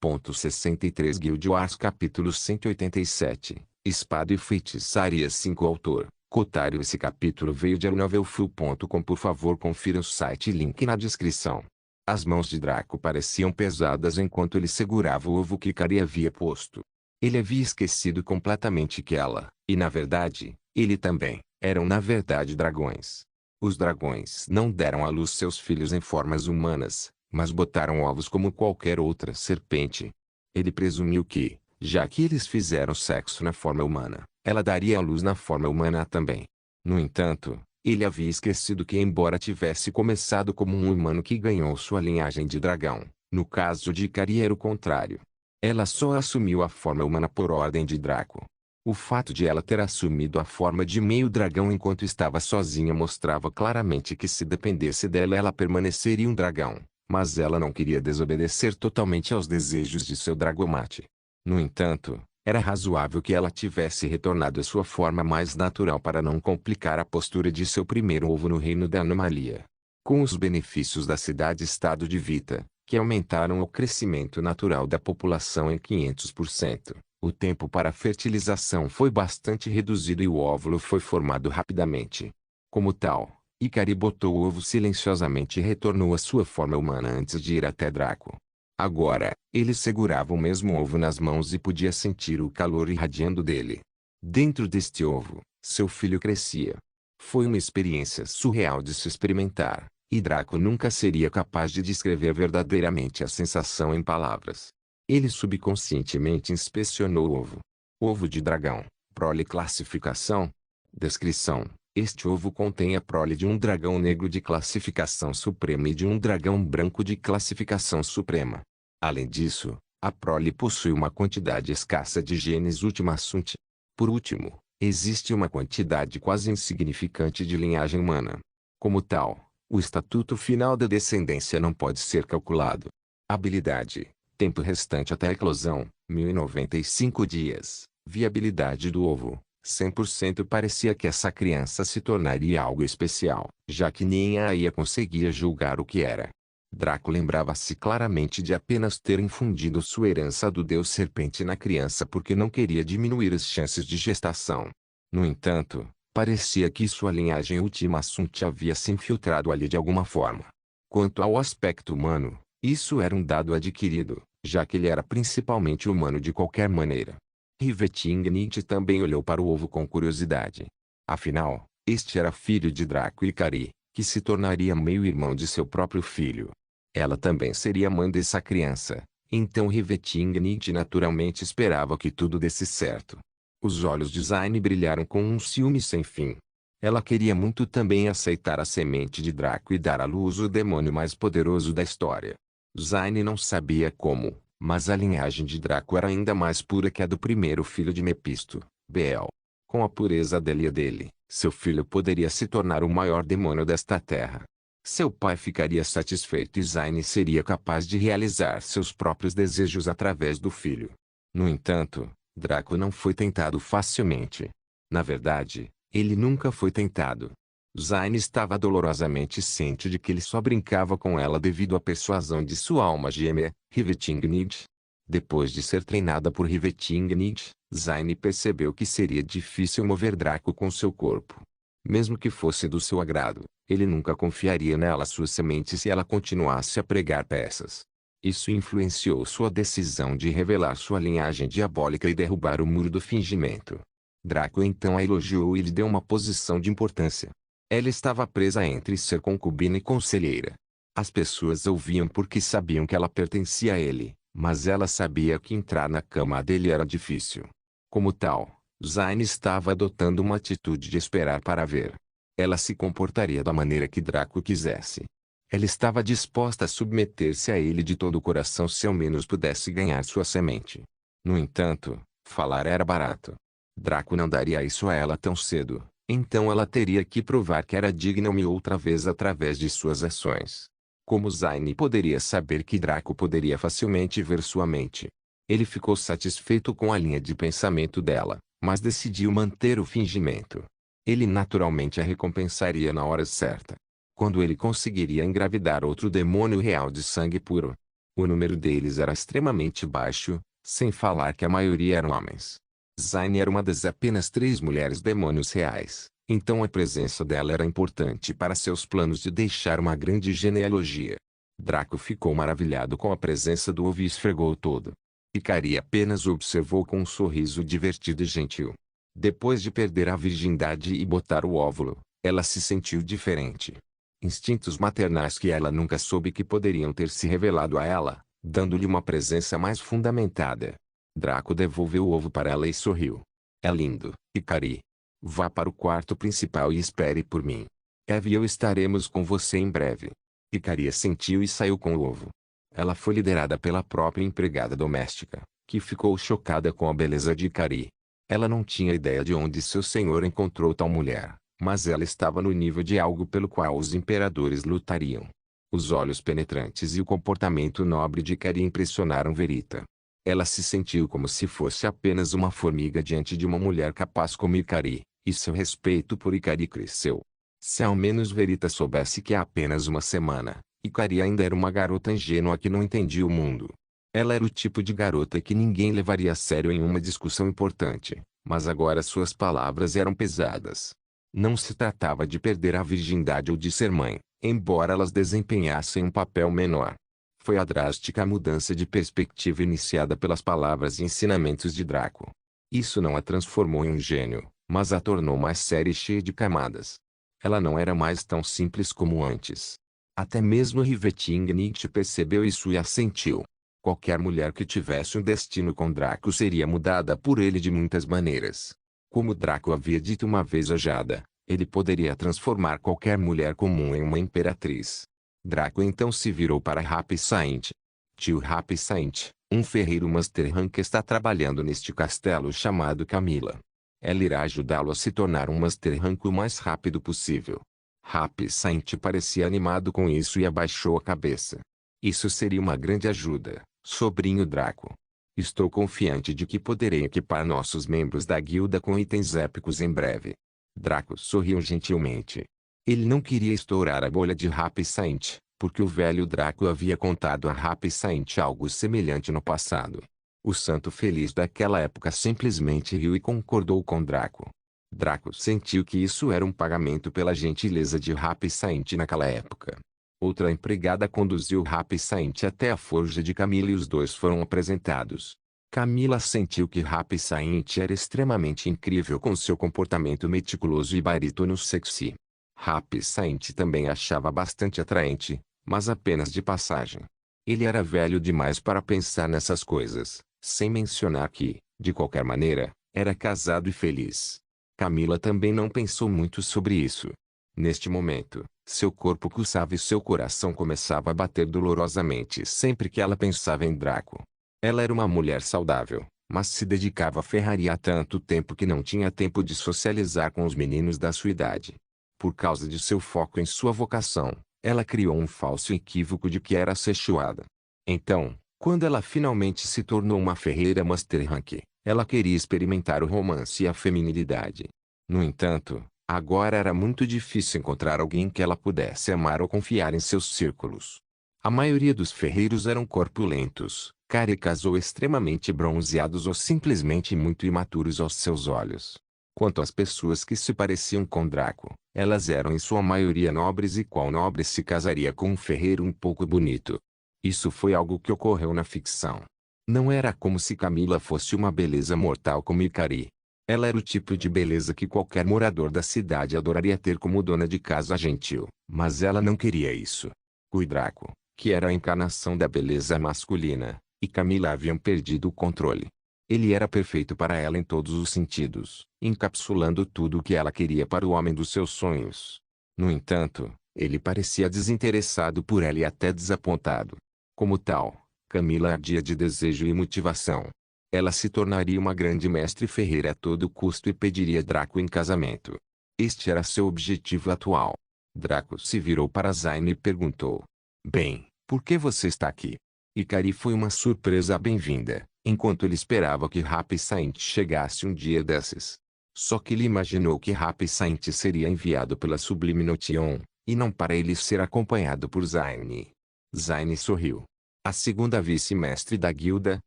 2.63 Guild Wars capítulo 187, Espada e Feitiçaria 5 Autor, Cotário. Esse capítulo veio de novelfull.com. Por favor confira o site, link na descrição. As mãos de Draco pareciam pesadas enquanto ele segurava o ovo que Ikari havia posto. Ele havia esquecido completamente que ela, e na verdade, ele também, eram na verdade dragões. Os dragões não deram à luz seus filhos em formas humanas, mas botaram ovos como qualquer outra serpente. Ele presumiu que, já que eles fizeram sexo na forma humana, ela daria à luz na forma humana também. No entanto, ele havia esquecido que, embora tivesse começado como um humano que ganhou sua linhagem de dragão, no caso de Ikari era o contrário. Ela só assumiu a forma humana por ordem de Draco. O fato de ela ter assumido a forma de meio dragão enquanto estava sozinha mostrava claramente que se dependesse dela ela permaneceria um dragão, mas ela não queria desobedecer totalmente aos desejos de seu dragomate. No entanto, era razoável que ela tivesse retornado à sua forma mais natural para não complicar a postura de seu primeiro ovo no reino da anomalia. Com os benefícios da cidade-estado de Vita, que aumentaram o crescimento natural da população em 500%, o tempo para a fertilização foi bastante reduzido e o óvulo foi formado rapidamente. Como tal, Ikari botou o ovo silenciosamente e retornou à sua forma humana antes de ir até Draco. Agora, ele segurava o mesmo ovo nas mãos e podia sentir o calor irradiando dele. Dentro deste ovo, seu filho crescia. Foi uma experiência surreal de se experimentar, e Draco nunca seria capaz de descrever verdadeiramente a sensação em palavras. Ele subconscientemente inspecionou o ovo. Ovo de dragão, prole classificação. Descrição: este ovo contém a prole de um dragão negro de classificação suprema e de um dragão branco de classificação suprema. Além disso, a prole possui uma quantidade escassa de genes Ultimasunt. Por último, existe uma quantidade quase insignificante de linhagem humana. Como tal, o estatuto final da descendência não pode ser calculado. Habilidade: tempo restante até a eclosão, 1095 dias. Viabilidade do ovo: 100%. Parecia que essa criança se tornaria algo especial, já que nem a Aya conseguia julgar o que era. Draco lembrava-se claramente de apenas ter infundido sua herança do deus serpente na criança porque não queria diminuir as chances de gestação. No entanto, parecia que sua linhagem Ultimasunt havia se infiltrado ali de alguma forma. Quanto ao aspecto humano, isso era um dado adquirido, já que ele era principalmente humano de qualquer maneira. Rivetingnit também olhou para o ovo com curiosidade. Afinal, este era filho de Draco e Ikari, que se tornaria meio-irmão de seu próprio filho. Ela também seria mãe dessa criança, então Rivetingnit naturalmente esperava que tudo desse certo. Os olhos de Zaine brilharam com um ciúme sem fim. Ela queria muito também aceitar a semente de Draco e dar à luz o demônio mais poderoso da história. Zaine não sabia como, mas a linhagem de Draco era ainda mais pura que a do primeiro filho de Mepisto, Beel. Com a pureza dele e dele, seu filho poderia se tornar o maior demônio desta terra. Seu pai ficaria satisfeito e Zaine seria capaz de realizar seus próprios desejos através do filho. No entanto, Draco não foi tentado facilmente. Na verdade, ele nunca foi tentado. Zaine estava dolorosamente ciente de que ele só brincava com ela devido à persuasão de sua alma gêmea, Rivetingnit. Depois de ser treinada por Rivetingnit, Zaine percebeu que seria difícil mover Draco com seu corpo. Mesmo que fosse do seu agrado, ele nunca confiaria nela sua semente se ela continuasse a pregar peças. Isso influenciou sua decisão de revelar sua linhagem diabólica e derrubar o muro do fingimento. Draco então a elogiou e lhe deu uma posição de importância. Ela estava presa entre ser concubina e conselheira. As pessoas ouviam porque sabiam que ela pertencia a ele, mas ela sabia que entrar na cama dele era difícil. Como tal, Zaine estava adotando uma atitude de esperar para ver. Ela se comportaria da maneira que Draco quisesse. Ela estava disposta a submeter-se a ele de todo o coração se ao menos pudesse ganhar sua semente. No entanto, falar era barato. Draco não daria isso a ela tão cedo, então ela teria que provar que era digna uma e outra vez através de suas ações. Como Zaine poderia saber que Draco poderia facilmente ver sua mente? Ele ficou satisfeito com a linha de pensamento dela, mas decidiu manter o fingimento. Ele naturalmente a recompensaria na hora certa. Quando ele conseguiria engravidar outro demônio real de sangue puro. O número deles era extremamente baixo, sem falar que a maioria eram homens. Zayn era uma das apenas 3 mulheres demônios reais, então a presença dela era importante para seus planos de deixar uma grande genealogia. Draco ficou maravilhado com a presença do ovo e esfregou todo. Ikari apenas observou com um sorriso divertido e gentil. Depois de perder a virgindade e botar o óvulo, ela se sentiu diferente. Instintos maternais que ela nunca soube que poderiam ter se revelado a ela, dando-lhe uma presença mais fundamentada. Draco devolveu o ovo para ela e sorriu. É lindo, Ikari. Vá para o quarto principal e espere por mim. Eve e eu estaremos com você em breve. Ikari assentiu e saiu com o ovo. Ela foi liderada pela própria empregada doméstica, que ficou chocada com a beleza de Ikari. Ela não tinha ideia de onde seu senhor encontrou tal mulher, mas ela estava no nível de algo pelo qual os imperadores lutariam. Os olhos penetrantes e o comportamento nobre de Ikari impressionaram Verita. Ela se sentiu como se fosse apenas uma formiga diante de uma mulher capaz como Ikari, e seu respeito por Ikari cresceu. Se ao menos Verita soubesse que há apenas uma semana, Ikari ainda era uma garota ingênua que não entendia o mundo. Ela era o tipo de garota que ninguém levaria a sério em uma discussão importante, mas agora suas palavras eram pesadas. Não se tratava de perder a virgindade ou de ser mãe, embora elas desempenhassem um papel menor. Foi a drástica mudança de perspectiva iniciada pelas palavras e ensinamentos de Draco. Isso não a transformou em um gênio, mas a tornou mais séria e cheia de camadas. Ela não era mais tão simples como antes. Até mesmo Rivetingnicht percebeu isso e assentiu. Qualquer mulher que tivesse um destino com Draco seria mudada por ele de muitas maneiras. Como Draco havia dito uma vez a Jada, ele poderia transformar qualquer mulher comum em uma imperatriz. Draco então se virou para Happy Saint. Tio Happy Saint, um ferreiro Master Rank está trabalhando neste castelo chamado Camila. Ela irá ajudá-lo a se tornar um Master Rank o mais rápido possível. Happy Saint parecia animado com isso e abaixou a cabeça. Isso seria uma grande ajuda, sobrinho Draco. Estou confiante de que poderei equipar nossos membros da guilda com itens épicos em breve. Draco sorriu gentilmente. Ele não queria estourar a bolha de Happy Saint, porque o velho Draco havia contado a Happy Saint algo semelhante no passado. O santo feliz daquela época simplesmente riu e concordou com Draco. Draco sentiu que isso era um pagamento pela gentileza de Happy Saint naquela época. Outra empregada conduziu Happy Saint até a forja de Camila e os dois foram apresentados. Camila sentiu que Happy Saint era extremamente incrível com seu comportamento meticuloso e barítono sexy. Happy Saint também achava bastante atraente, mas apenas de passagem. Ele era velho demais para pensar nessas coisas, sem mencionar que, de qualquer maneira, era casado e feliz. Camila também não pensou muito sobre isso. Neste momento, seu corpo coçava e seu coração começava a bater dolorosamente sempre que ela pensava em Draco. Ela era uma mulher saudável, mas se dedicava à ferraria há tanto tempo que não tinha tempo de socializar com os meninos da sua idade. Por causa de seu foco em sua vocação, ela criou um falso equívoco de que era sexuada. Então, quando ela finalmente se tornou uma ferreira Master Rank, ela queria experimentar o romance e a feminilidade. No entanto, agora era muito difícil encontrar alguém que ela pudesse amar ou confiar em seus círculos. A maioria dos ferreiros eram corpulentos, carecas ou extremamente bronzeados ou simplesmente muito imaturos aos seus olhos. Quanto às pessoas que se pareciam com Draco, elas eram em sua maioria nobres e qual nobre se casaria com um ferreiro um pouco bonito? Isso foi algo que ocorreu na ficção. Não era como se Camila fosse uma beleza mortal como Ikari. Ela era o tipo de beleza que qualquer morador da cidade adoraria ter como dona de casa gentil, mas ela não queria isso. O Draco, que era a encarnação da beleza masculina, e Camila haviam perdido o controle. Ele era perfeito para ela em todos os sentidos, encapsulando tudo o que ela queria para o homem dos seus sonhos. No entanto, ele parecia desinteressado por ela e até desapontado. Como tal, Camila ardia de desejo e motivação. Ela se tornaria uma grande mestre ferreira a todo custo e pediria Draco em casamento. Este era seu objetivo atual. Draco se virou para Zayn e perguntou: Bem, por que você está aqui? Ikari foi uma surpresa bem-vinda, enquanto ele esperava que Happy Saint chegasse um dia desses. Só que ele imaginou que Happy Saint seria enviado pela Sublime Notion, e não para ele ser acompanhado por Zayn. Zayn sorriu. A segunda vice-mestre da guilda,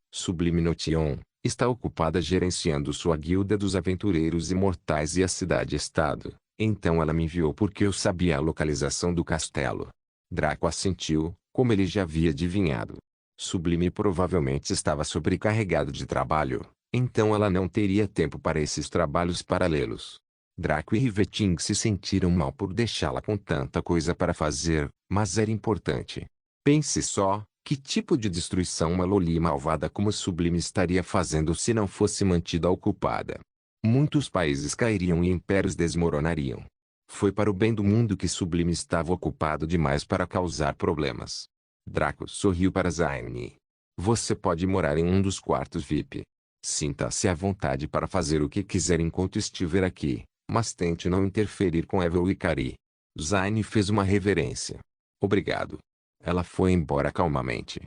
Sublime Notion, está ocupada gerenciando sua guilda dos aventureiros imortais e a cidade-estado. Então ela me enviou porque eu sabia a localização do castelo. Draco assentiu, como ele já havia adivinhado. Sublime provavelmente estava sobrecarregado de trabalho, então ela não teria tempo para esses trabalhos paralelos. Draco e Riveting se sentiram mal por deixá-la com tanta coisa para fazer, mas era importante. Pense só, que tipo de destruição uma Loli malvada como Sublime estaria fazendo se não fosse mantida ocupada? Muitos países cairiam e impérios desmoronariam. Foi para o bem do mundo que Sublime estava ocupado demais para causar problemas. Draco sorriu para Zaine. Você pode morar em um dos quartos VIP. Sinta-se à vontade para fazer o que quiser enquanto estiver aqui, mas tente não interferir com Evel e Kari. Zaine fez uma reverência. Obrigado. Ela foi embora calmamente.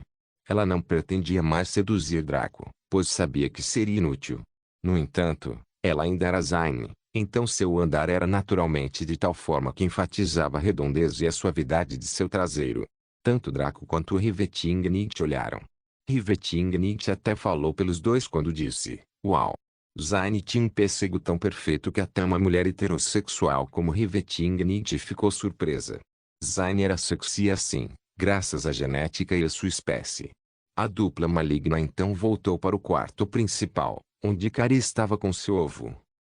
Ela não pretendia mais seduzir Draco, pois sabia que seria inútil. No entanto, ela ainda era Zaine, então seu andar era naturalmente de tal forma que enfatizava a redondez e a suavidade de seu traseiro. Tanto Draco quanto Riveting Nietzsche olharam. Riveting Nietzsche até falou pelos dois quando disse, uau! Zaine tinha um pêssego tão perfeito que até uma mulher heterossexual como Riveting Nietzsche ficou surpresa. Zaine era sexy assim, graças à genética e à sua espécie. A dupla maligna então voltou para o quarto principal, onde Kari estava com seu ovo.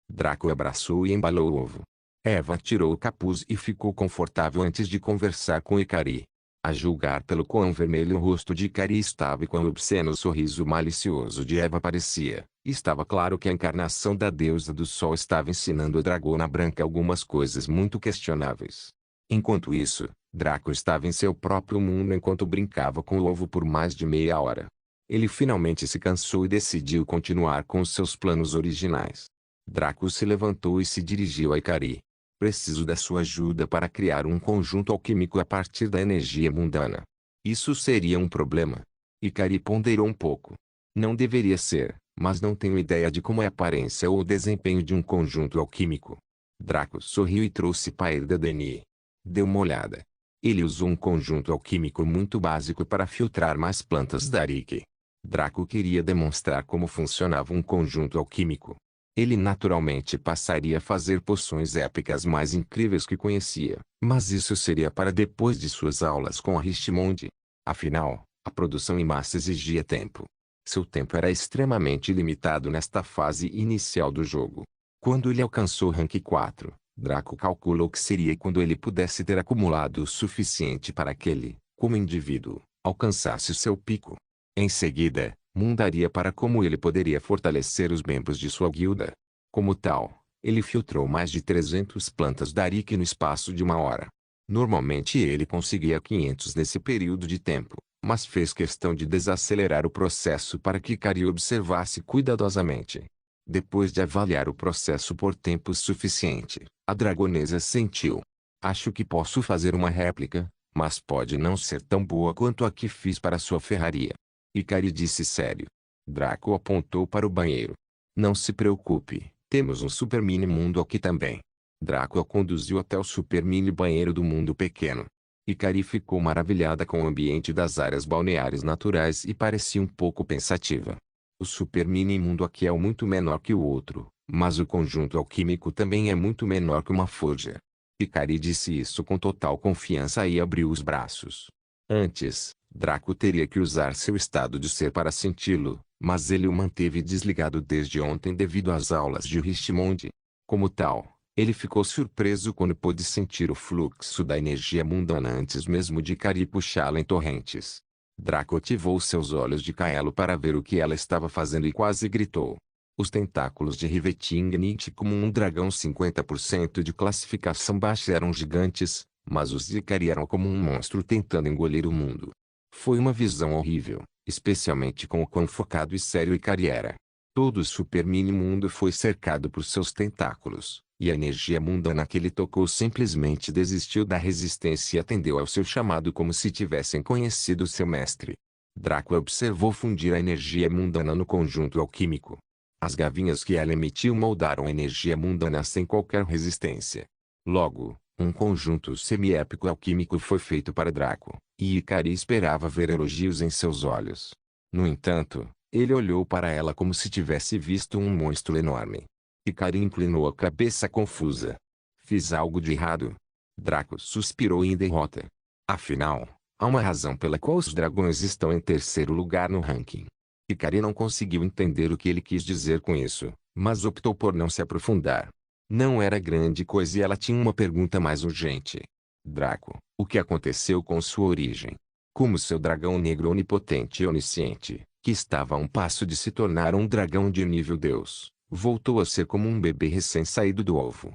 Draco abraçou e embalou o ovo. Eva tirou o capuz e ficou confortável antes de conversar com Ikari. A julgar pelo quão vermelho o rosto de Ikari estava e quão obsceno o sorriso malicioso de Eva parecia, estava claro que a encarnação da deusa do sol estava ensinando a dragona branca algumas coisas muito questionáveis. Enquanto isso, Draco estava em seu próprio mundo enquanto brincava com o ovo por mais de meia hora. Ele finalmente se cansou e decidiu continuar com seus planos originais. Draco se levantou e se dirigiu a Ikari. Preciso da sua ajuda para criar um conjunto alquímico a partir da energia mundana. Isso seria um problema. Ikari ponderou um pouco. Não deveria ser, mas não tenho ideia de como é a aparência ou o desempenho de um conjunto alquímico. Draco sorriu e trouxe Pair da Deni. Deu uma olhada. Ele usou um conjunto alquímico muito básico para filtrar mais plantas da Arik. Draco queria demonstrar como funcionava um conjunto alquímico. Ele naturalmente passaria a fazer poções épicas mais incríveis que conhecia, mas isso seria para depois de suas aulas com a Richmond. Afinal, a produção em massa exigia tempo. Seu tempo era extremamente limitado nesta fase inicial do jogo. Quando ele alcançou o rank 4, Draco calculou que seria quando ele pudesse ter acumulado o suficiente para que ele, como indivíduo, alcançasse seu pico. Em seguida, mudaria para como ele poderia fortalecer os membros de sua guilda. Como tal, ele filtrou mais de 300 plantas da Arik no espaço de uma hora. Normalmente ele conseguia 500 nesse período de tempo, mas fez questão de desacelerar o processo para que Kari observasse cuidadosamente. Depois de avaliar o processo por tempo suficiente, a dragonesa sentiu. Acho que posso fazer uma réplica, mas pode não ser tão boa quanto a que fiz para sua ferraria. Ikari disse sério. Draco apontou para o banheiro. Não se preocupe, temos um super mini mundo aqui também. Draco a conduziu até o super mini banheiro do mundo pequeno. Ikari ficou maravilhada com o ambiente das áreas balneares naturais e parecia um pouco pensativa. O super mini mundo aqui é muito menor que o outro, mas o conjunto alquímico também é muito menor que uma forja. Ikari disse isso com total confiança e abriu os braços. Antes, Draco teria que usar seu estado de ser para senti-lo, mas ele o manteve desligado desde ontem devido às aulas de Richmond. Como tal, ele ficou surpreso quando pôde sentir o fluxo da energia mundana antes mesmo de Kari puxá-la em torrentes. Draco ativou seus olhos de Kaelo para ver o que ela estava fazendo e quase gritou. Os tentáculos de Riveting Nietzsche como um dragão 50% de classificação baixa eram gigantes, mas os de Kari eram como um monstro tentando engolir o mundo. Foi uma visão horrível, especialmente com o quão focado e sério Ikari era. Todo o super mini mundo foi cercado por seus tentáculos, e a energia mundana que ele tocou simplesmente desistiu da resistência e atendeu ao seu chamado como se tivessem conhecido seu mestre. Draco observou fundir a energia mundana no conjunto alquímico. As gavinhas que ela emitiu moldaram a energia mundana sem qualquer resistência. Logo, um conjunto semi-épico alquímico foi feito para Draco. E Ikari esperava ver elogios em seus olhos. No entanto, ele olhou para ela como se tivesse visto um monstro enorme. Ikari inclinou a cabeça confusa. Fiz algo de errado? Draco suspirou em derrota. Afinal, há uma razão pela qual os dragões estão em terceiro lugar no ranking. Ikari não conseguiu entender o que ele quis dizer com isso, mas optou por não se aprofundar. Não era grande coisa e ela tinha uma pergunta mais urgente. Draco, o que aconteceu com sua origem? Como seu dragão negro onipotente e onisciente, que estava a um passo de se tornar um dragão de nível Deus, voltou a ser como um bebê recém-saído do ovo?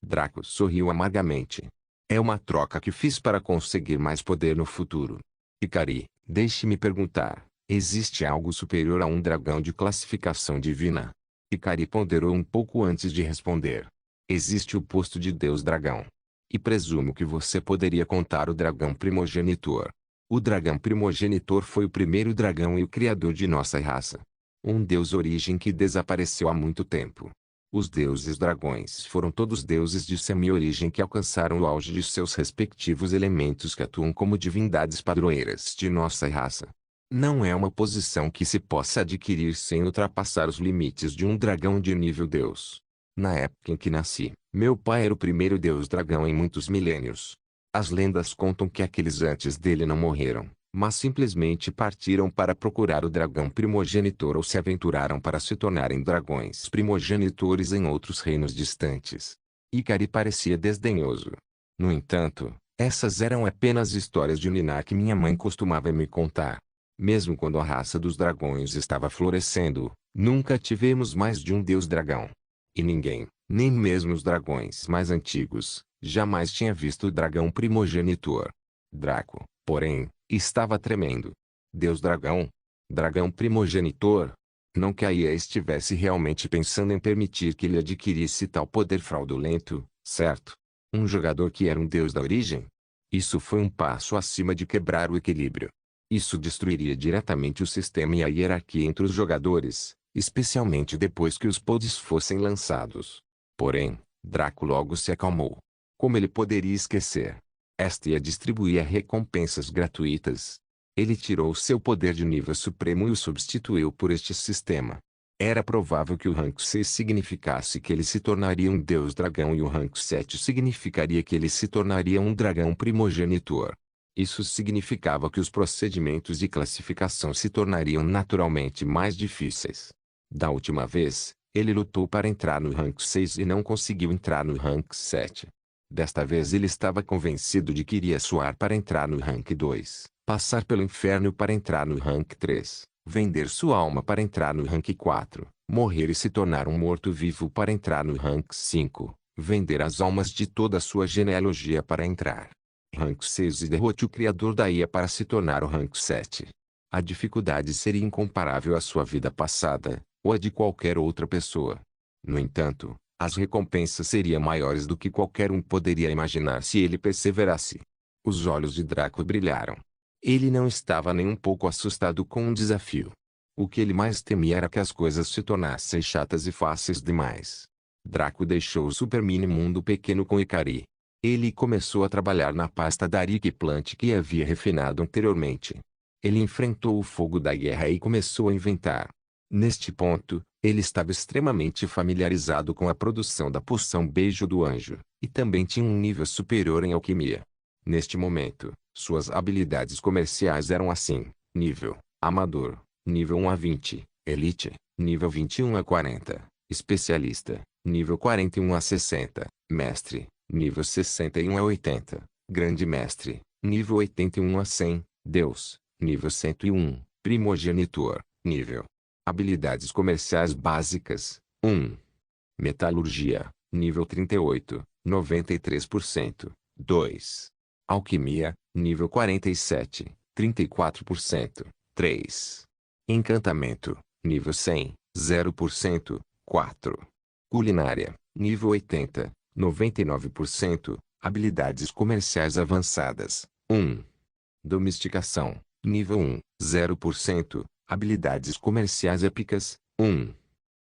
Draco sorriu amargamente. É uma troca que fiz para conseguir mais poder no futuro. Ikari, deixe-me perguntar, existe algo superior a um dragão de classificação divina? Ikari ponderou um pouco antes de responder. Existe o posto de Deus Dragão. E presumo que você poderia contar o dragão primogenitor. O dragão primogenitor foi o primeiro dragão e o criador de nossa raça. Um deus origem que desapareceu há muito tempo. Os deuses dragões foram todos deuses de semi-origem que alcançaram o auge de seus respectivos elementos que atuam como divindades padroeiras de nossa raça. Não é uma posição que se possa adquirir sem ultrapassar os limites de um dragão de nível Deus. Na época em que nasci, meu pai era o primeiro deus dragão em muitos milênios. As lendas contam que aqueles antes dele não morreram, mas simplesmente partiram para procurar o dragão primogenitor ou se aventuraram para se tornarem dragões primogenitores em outros reinos distantes. Ikari parecia desdenhoso. No entanto, essas eram apenas histórias de Ninar que minha mãe costumava me contar. Mesmo quando a raça dos dragões estava florescendo, nunca tivemos mais de um deus dragão. E ninguém, nem mesmo os dragões mais antigos, jamais tinha visto o dragão primogenitor. Draco, porém, estava tremendo. Deus dragão? Dragão primogenitor? Não que a IA estivesse realmente pensando em permitir que ele adquirisse tal poder fraudulento, certo? Um jogador que era um deus da origem? Isso foi um passo acima de quebrar o equilíbrio. Isso destruiria diretamente o sistema e a hierarquia entre os jogadores, especialmente depois que os pods fossem lançados. Porém, Draco logo se acalmou. Como ele poderia esquecer? Esta ia distribuir recompensas gratuitas. Ele tirou seu poder de nível supremo e o substituiu por este sistema. Era provável que o rank 6 significasse que ele se tornaria um deus dragão e o rank 7 significaria que ele se tornaria um dragão primogenitor. Isso significava que os procedimentos de classificação se tornariam naturalmente mais difíceis. Da última vez, ele lutou para entrar no rank 6 e não conseguiu entrar no rank 7. Desta vez ele estava convencido de que iria suar para entrar no rank 2, passar pelo inferno para entrar no rank 3, vender sua alma para entrar no rank 4, morrer e se tornar um morto-vivo para entrar no rank 5, vender as almas de toda a sua genealogia para entrar. Rank 6 e derrote o criador da IA para se tornar o rank 7. A dificuldade seria incomparável à sua vida passada, ou a de qualquer outra pessoa. No entanto, as recompensas seriam maiores do que qualquer um poderia imaginar se ele perseverasse. Os olhos de Draco brilharam. Ele não estava nem um pouco assustado com o desafio. O que ele mais temia era que as coisas se tornassem chatas e fáceis demais. Draco deixou o super mini mundo pequeno com Ikari. Ele começou a trabalhar na pasta da Rick Plant que havia refinado anteriormente. Ele enfrentou o fogo da guerra e começou a inventar. Neste ponto, ele estava extremamente familiarizado com a produção da poção Beijo do Anjo, e também tinha um nível superior em alquimia. Neste momento, suas habilidades comerciais eram assim: nível Amador, nível 1 a 20, Elite, nível 21 a 40, Especialista, nível 41 a 60, Mestre, nível 61 a 80, Grande Mestre, nível 81 a 100, Deus, nível 101, Primogenitor, nível. Habilidades comerciais básicas, 1. Metalurgia, nível 38, 93%, 2. Alquimia, nível 47, 34%, 3. Encantamento, nível 100, 0%, 4. Culinária, nível 80, 99%, habilidades comerciais avançadas, 1. Domesticação, nível 1, 0%, habilidades comerciais épicas, 1.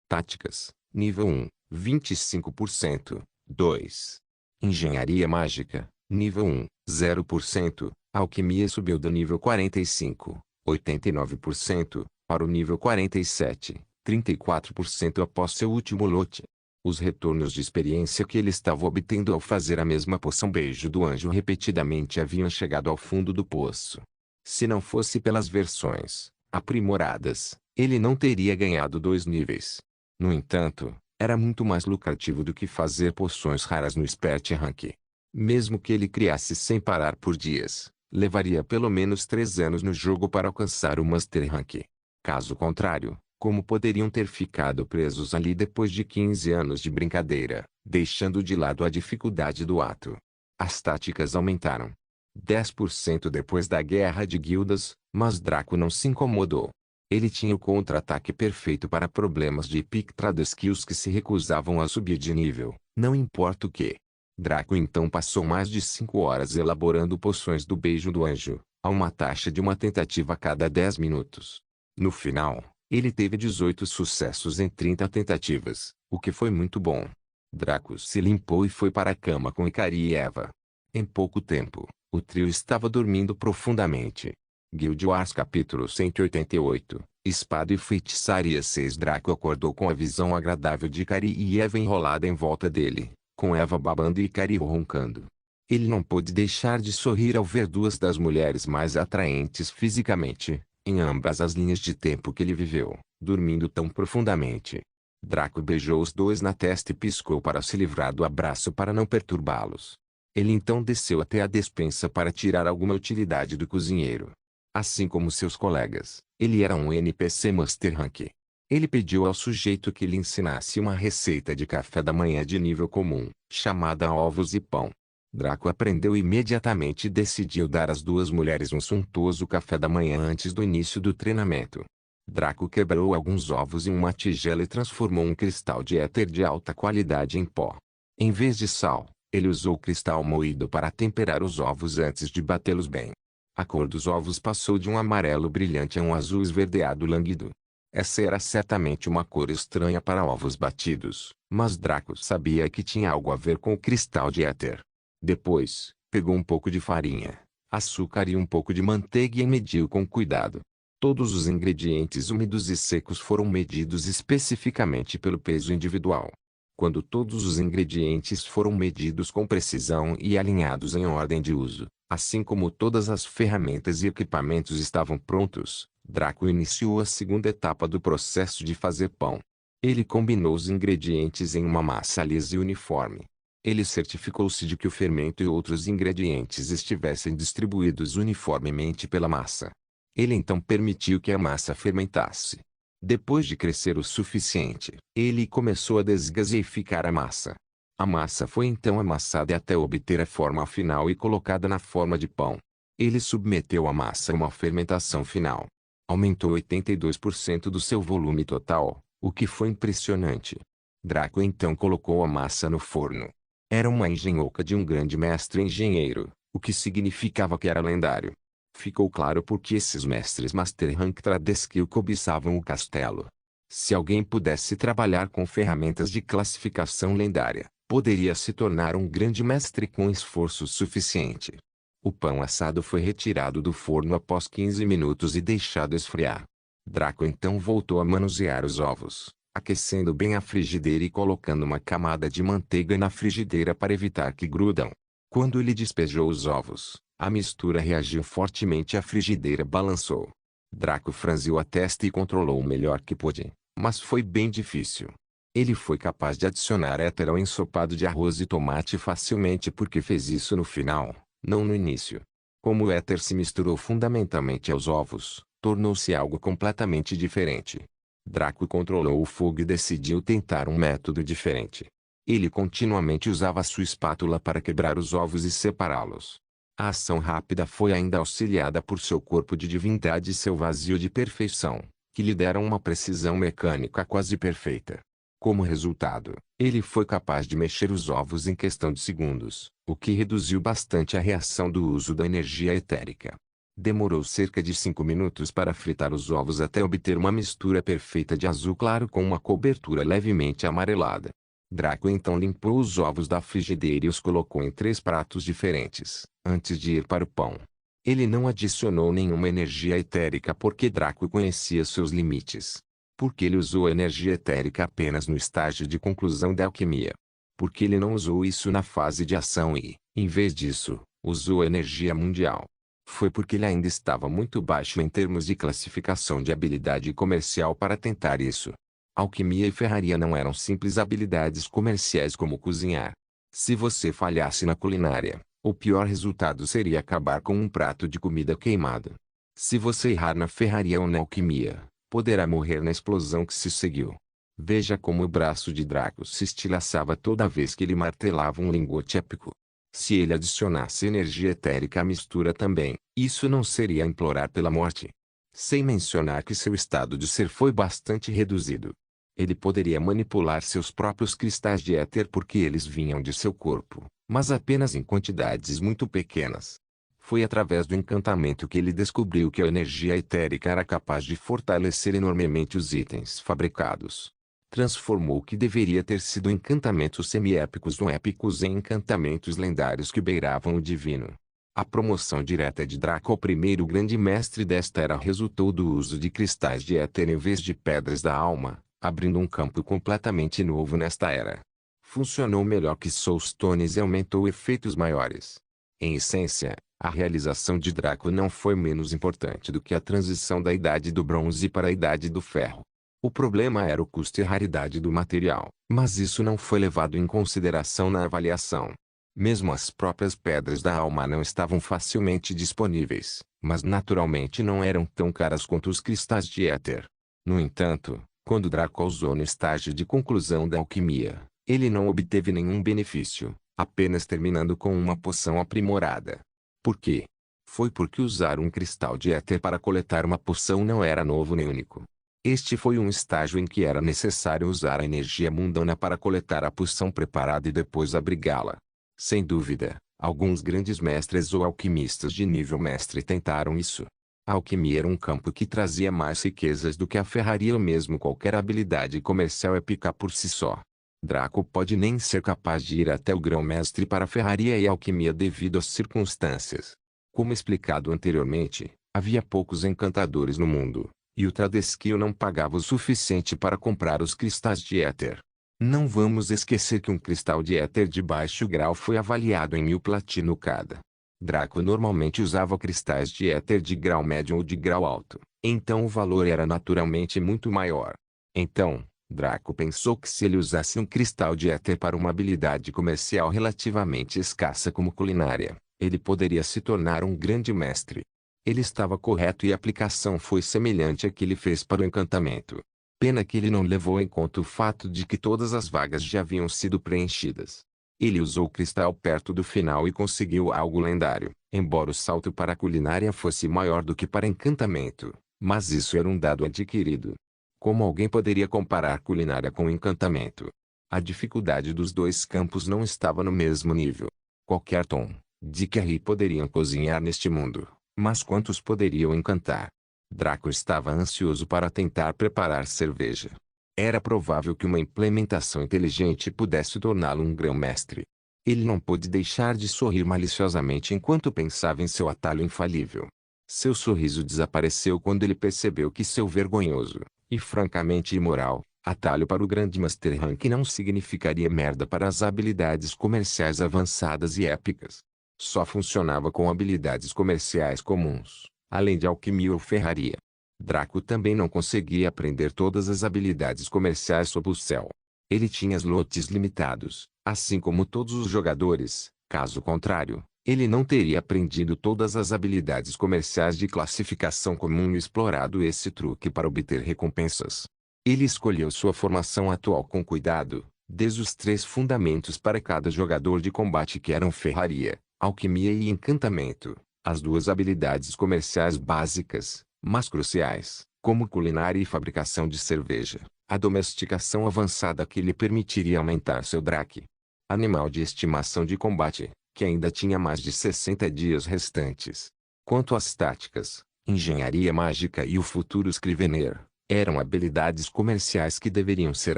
Táticas, nível 1, 25%, 2. Engenharia mágica, nível 1, 0%. A alquimia subiu do nível 45, 89%, para o nível 47, 34% após seu último lote. Os retornos de experiência que ele estava obtendo ao fazer a mesma poção Beijo do Anjo repetidamente haviam chegado ao fundo do poço. Se não fosse pelas versões aprimoradas, ele não teria ganhado 2 níveis. No entanto, era muito mais lucrativo do que fazer poções raras no Expert Rank. Mesmo que ele criasse sem parar por dias, levaria pelo menos 3 anos no jogo para alcançar o Master Rank. Caso contrário, como poderiam ter ficado presos ali depois de 15 anos de brincadeira, deixando de lado a dificuldade do ato? As táticas aumentaram 10% depois da guerra de guildas, mas Draco não se incomodou. Ele tinha o contra-ataque perfeito para problemas de Epic Trade Skills que se recusavam a subir de nível, não importa o que. Draco então passou mais de 5 horas elaborando poções do Beijo do Anjo, a uma taxa de uma tentativa a cada 10 minutos. No final, ele teve 18 sucessos em 30 tentativas, o que foi muito bom. Draco se limpou e foi para a cama com Ikari e Eva. Em pouco tempo, o trio estava dormindo profundamente. Guild Wars capítulo 188, Espada e Feitiçaria 6. Draco acordou com a visão agradável de Ikari e Eva enrolada em volta dele, com Eva babando e Ikari roncando. Ele não pôde deixar de sorrir ao ver duas das mulheres mais atraentes fisicamente, em ambas as linhas de tempo que ele viveu, dormindo tão profundamente. Draco beijou os dois na testa e piscou para se livrar do abraço para não perturbá-los. Ele então desceu até a despensa para tirar alguma utilidade do cozinheiro. Assim como seus colegas, ele era um NPC Master Rank. Ele pediu ao sujeito que lhe ensinasse uma receita de café da manhã de nível comum, chamada ovos e pão. Draco aprendeu imediatamente e decidiu dar às duas mulheres um suntuoso café da manhã antes do início do treinamento. Draco quebrou alguns ovos em uma tigela e transformou um cristal de éter de alta qualidade em pó. Em vez de sal, ele usou cristal moído para temperar os ovos antes de batê-los bem. A cor dos ovos passou de um amarelo brilhante a um azul esverdeado lânguido. Essa era certamente uma cor estranha para ovos batidos, mas Draco sabia que tinha algo a ver com o cristal de éter. Depois, pegou um pouco de farinha, açúcar e um pouco de manteiga e mediu com cuidado. Todos os ingredientes úmidos e secos foram medidos especificamente pelo peso individual. Quando todos os ingredientes foram medidos com precisão e alinhados em ordem de uso, assim como todas as ferramentas e equipamentos estavam prontos, Draco iniciou a segunda etapa do processo de fazer pão. Ele combinou os ingredientes em uma massa lisa e uniforme. Ele certificou-se de que o fermento e outros ingredientes estivessem distribuídos uniformemente pela massa. Ele então permitiu que a massa fermentasse. Depois de crescer o suficiente, ele começou a desgaseificar a massa. A massa foi então amassada até obter a forma final e colocada na forma de pão. Ele submeteu a massa a uma fermentação final. Aumentou 82% do seu volume total, o que foi impressionante. Draco então colocou a massa no forno. Era uma engenhoca de um grande mestre engenheiro, o que significava que era lendário. Ficou claro por que esses mestres Master Rank Trade Skill cobiçavam o castelo. Se alguém pudesse trabalhar com ferramentas de classificação lendária, poderia se tornar um grande mestre com esforço suficiente. O pão assado foi retirado do forno após 15 minutos e deixado esfriar. Draco então voltou a manusear os ovos, aquecendo bem a frigideira e colocando uma camada de manteiga na frigideira para evitar que grudam. Quando ele despejou os ovos, a mistura reagiu fortemente e a frigideira balançou. Draco franziu a testa e controlou o melhor que pôde, mas foi bem difícil. Ele foi capaz de adicionar éter ao ensopado de arroz e tomate facilmente porque fez isso no final, não no início. Como o éter se misturou fundamentalmente aos ovos, tornou-se algo completamente diferente. Draco controlou o fogo e decidiu tentar um método diferente. Ele continuamente usava sua espátula para quebrar os ovos e separá-los. A ação rápida foi ainda auxiliada por seu corpo de divindade e seu vazio de perfeição, que lhe deram uma precisão mecânica quase perfeita. Como resultado, ele foi capaz de mexer os ovos em questão de segundos, o que reduziu bastante a reação do uso da energia etérica. Demorou cerca de 5 minutos para fritar os ovos até obter uma mistura perfeita de azul claro com uma cobertura levemente amarelada. Draco então limpou os ovos da frigideira e os colocou em 3 pratos diferentes, antes de ir para o pão. Ele não adicionou nenhuma energia etérica porque Draco conhecia seus limites. Porque ele usou a energia etérica apenas no estágio de conclusão da alquimia. Porque ele não usou isso na fase de ação e, em vez disso, usou a energia mundial. Foi porque ele ainda estava muito baixo em termos de classificação de habilidade comercial para tentar isso. Alquimia e ferraria não eram simples habilidades comerciais como cozinhar. Se você falhasse na culinária, o pior resultado seria acabar com um prato de comida queimado. Se você errar na ferraria ou na alquimia, poderá morrer na explosão que se seguiu. Veja como o braço de Draco se estilhaçava toda vez que ele martelava um lingote épico. Se ele adicionasse energia etérica à mistura também, isso não seria implorar pela morte. Sem mencionar que seu estado de ser foi bastante reduzido. Ele poderia manipular seus próprios cristais de éter porque eles vinham de seu corpo, mas apenas em quantidades muito pequenas. Foi através do encantamento que ele descobriu que a energia etérica era capaz de fortalecer enormemente os itens fabricados. Transformou o que deveria ter sido encantamentos semi-épicos ou épicos em encantamentos lendários que beiravam o divino. A promoção direta de Draco ao primeiro grande mestre desta era resultou do uso de cristais de éter em vez de pedras da alma, abrindo um campo completamente novo nesta era. Funcionou melhor que Soulstones e aumentou efeitos maiores. Em essência, a realização de Draco não foi menos importante do que a transição da Idade do Bronze para a Idade do Ferro. O problema era o custo e a raridade do material, mas isso não foi levado em consideração na avaliação. Mesmo as próprias pedras da alma não estavam facilmente disponíveis, mas naturalmente não eram tão caras quanto os cristais de éter. No entanto, quando Draco usou no estágio de conclusão da alquimia, ele não obteve nenhum benefício, apenas terminando com uma poção aprimorada. Por quê? Foi porque usar um cristal de éter para coletar uma poção não era novo nem único. Este foi um estágio em que era necessário usar a energia mundana para coletar a poção preparada e depois abrigá-la. Sem dúvida, alguns grandes mestres ou alquimistas de nível mestre tentaram isso. A alquimia era um campo que trazia mais riquezas do que a ferraria ou mesmo qualquer habilidade comercial épica por si só. Draco pode nem ser capaz de ir até o grão-mestre para a ferraria e alquimia devido às circunstâncias. Como explicado anteriormente, havia poucos encantadores no mundo, e o Tradesquio não pagava o suficiente para comprar os cristais de éter. Não vamos esquecer que um cristal de éter de baixo grau foi avaliado em 1000 platino cada. Draco normalmente usava cristais de éter de grau médio ou de grau alto, então o valor era naturalmente muito maior. Então, Draco pensou que se ele usasse um cristal de éter para uma habilidade comercial relativamente escassa como culinária, ele poderia se tornar um grande mestre. Ele estava correto e a aplicação foi semelhante à que ele fez para o encantamento. Pena que ele não levou em conta o fato de que todas as vagas já haviam sido preenchidas. Ele usou o cristal perto do final e conseguiu algo lendário, embora o salto para a culinária fosse maior do que para encantamento, mas isso era um dado adquirido. Como alguém poderia comparar culinária com encantamento? A dificuldade dos dois campos não estava no mesmo nível. Qualquer Tom, Dick e Harry poderiam cozinhar neste mundo, mas quantos poderiam encantar? Draco estava ansioso para tentar preparar cerveja. Era provável que uma implementação inteligente pudesse torná-lo um grão-mestre. Ele não pôde deixar de sorrir maliciosamente enquanto pensava em seu atalho infalível. Seu sorriso desapareceu quando ele percebeu que seu vergonhoso, e francamente imoral, atalho para o grande Master Rank não significaria merda para as habilidades comerciais avançadas e épicas. Só funcionava com habilidades comerciais comuns, além de alquimia ou ferraria. Draco também não conseguia aprender todas as habilidades comerciais sob o céu. Ele tinha slots limitados, assim como todos os jogadores. Caso contrário, ele não teria aprendido todas as habilidades comerciais de classificação comum e explorado esse truque para obter recompensas. Ele escolheu sua formação atual com cuidado, desde os 3 fundamentos para cada jogador de combate que eram ferraria, alquimia e encantamento, as 2 habilidades comerciais básicas, mas cruciais, como culinária e fabricação de cerveja, a domesticação avançada que lhe permitiria aumentar seu Drake. Animal de estimação de combate, que ainda tinha mais de 60 dias restantes. Quanto às táticas, engenharia mágica e o futuro Scrivener, eram habilidades comerciais que deveriam ser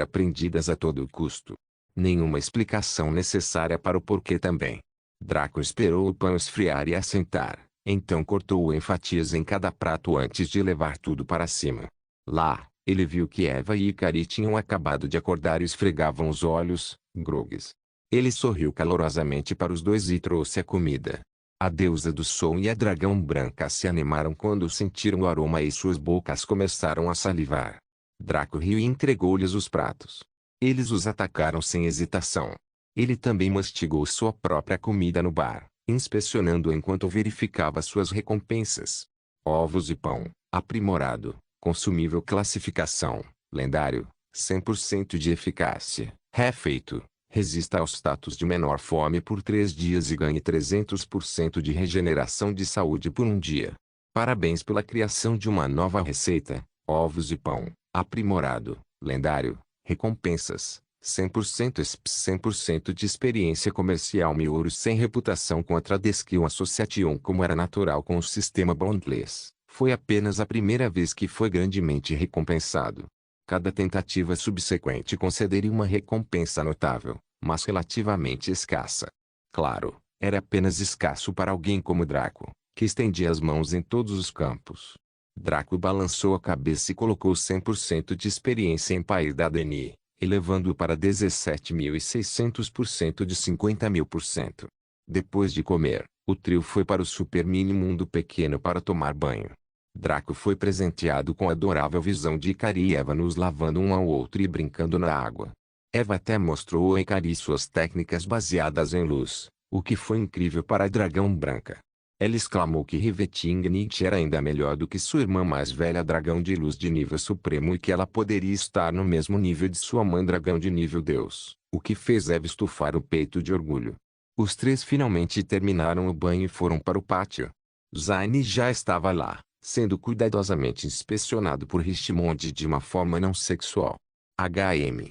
aprendidas a todo custo. Nenhuma explicação necessária para o porquê também. Draco esperou o pão esfriar e assentar, então cortou-o em fatias em cada prato antes de levar tudo para cima. Lá, ele viu que Eva e Ikari tinham acabado de acordar e esfregavam os olhos, grogues. Ele sorriu calorosamente para os dois e trouxe a comida. A deusa do som e a dragão branca se animaram quando sentiram o aroma e suas bocas começaram a salivar. Draco riu e entregou-lhes os pratos. Eles os atacaram sem hesitação. Ele também mastigou sua própria comida no bar, inspecionando enquanto verificava suas recompensas. Ovos e pão, aprimorado, consumível classificação, lendário, 100% de eficácia, refeito. Resista ao status de menor fome por 3 dias e ganhe 300% de regeneração de saúde por um dia. Parabéns pela criação de uma nova receita, ovos e pão, aprimorado, lendário, recompensas, 100% ESP 100% de experiência comercial Miuro sem reputação contra a Skill Association como era natural com o sistema Boundless. Foi apenas a primeira vez que foi grandemente recompensado. Cada tentativa subsequente concederia uma recompensa notável, mas relativamente escassa. Claro, era apenas escasso para alguém como Draco, que estendia as mãos em todos os campos. Draco balançou a cabeça e colocou 100% de experiência em País da Deni, elevando-o para 17.600% de 50.000%. Depois de comer, o trio foi para o super mini mundo pequeno para tomar banho. Draco foi presenteado com a adorável visão de Ikari e Eva nos lavando um ao outro e brincando na água. Eva até mostrou a Ikari suas técnicas baseadas em luz, o que foi incrível para a dragão branca. Ela exclamou que Riveting Nietzsche era ainda melhor do que sua irmã mais velha dragão de luz de nível supremo e que ela poderia estar no mesmo nível de sua mãe dragão de nível Deus, o que fez Eva estufar o peito de orgulho. Os três finalmente terminaram o banho e foram para o pátio. Zayn já estava lá, sendo cuidadosamente inspecionado por Richmond de uma forma não sexual. HM.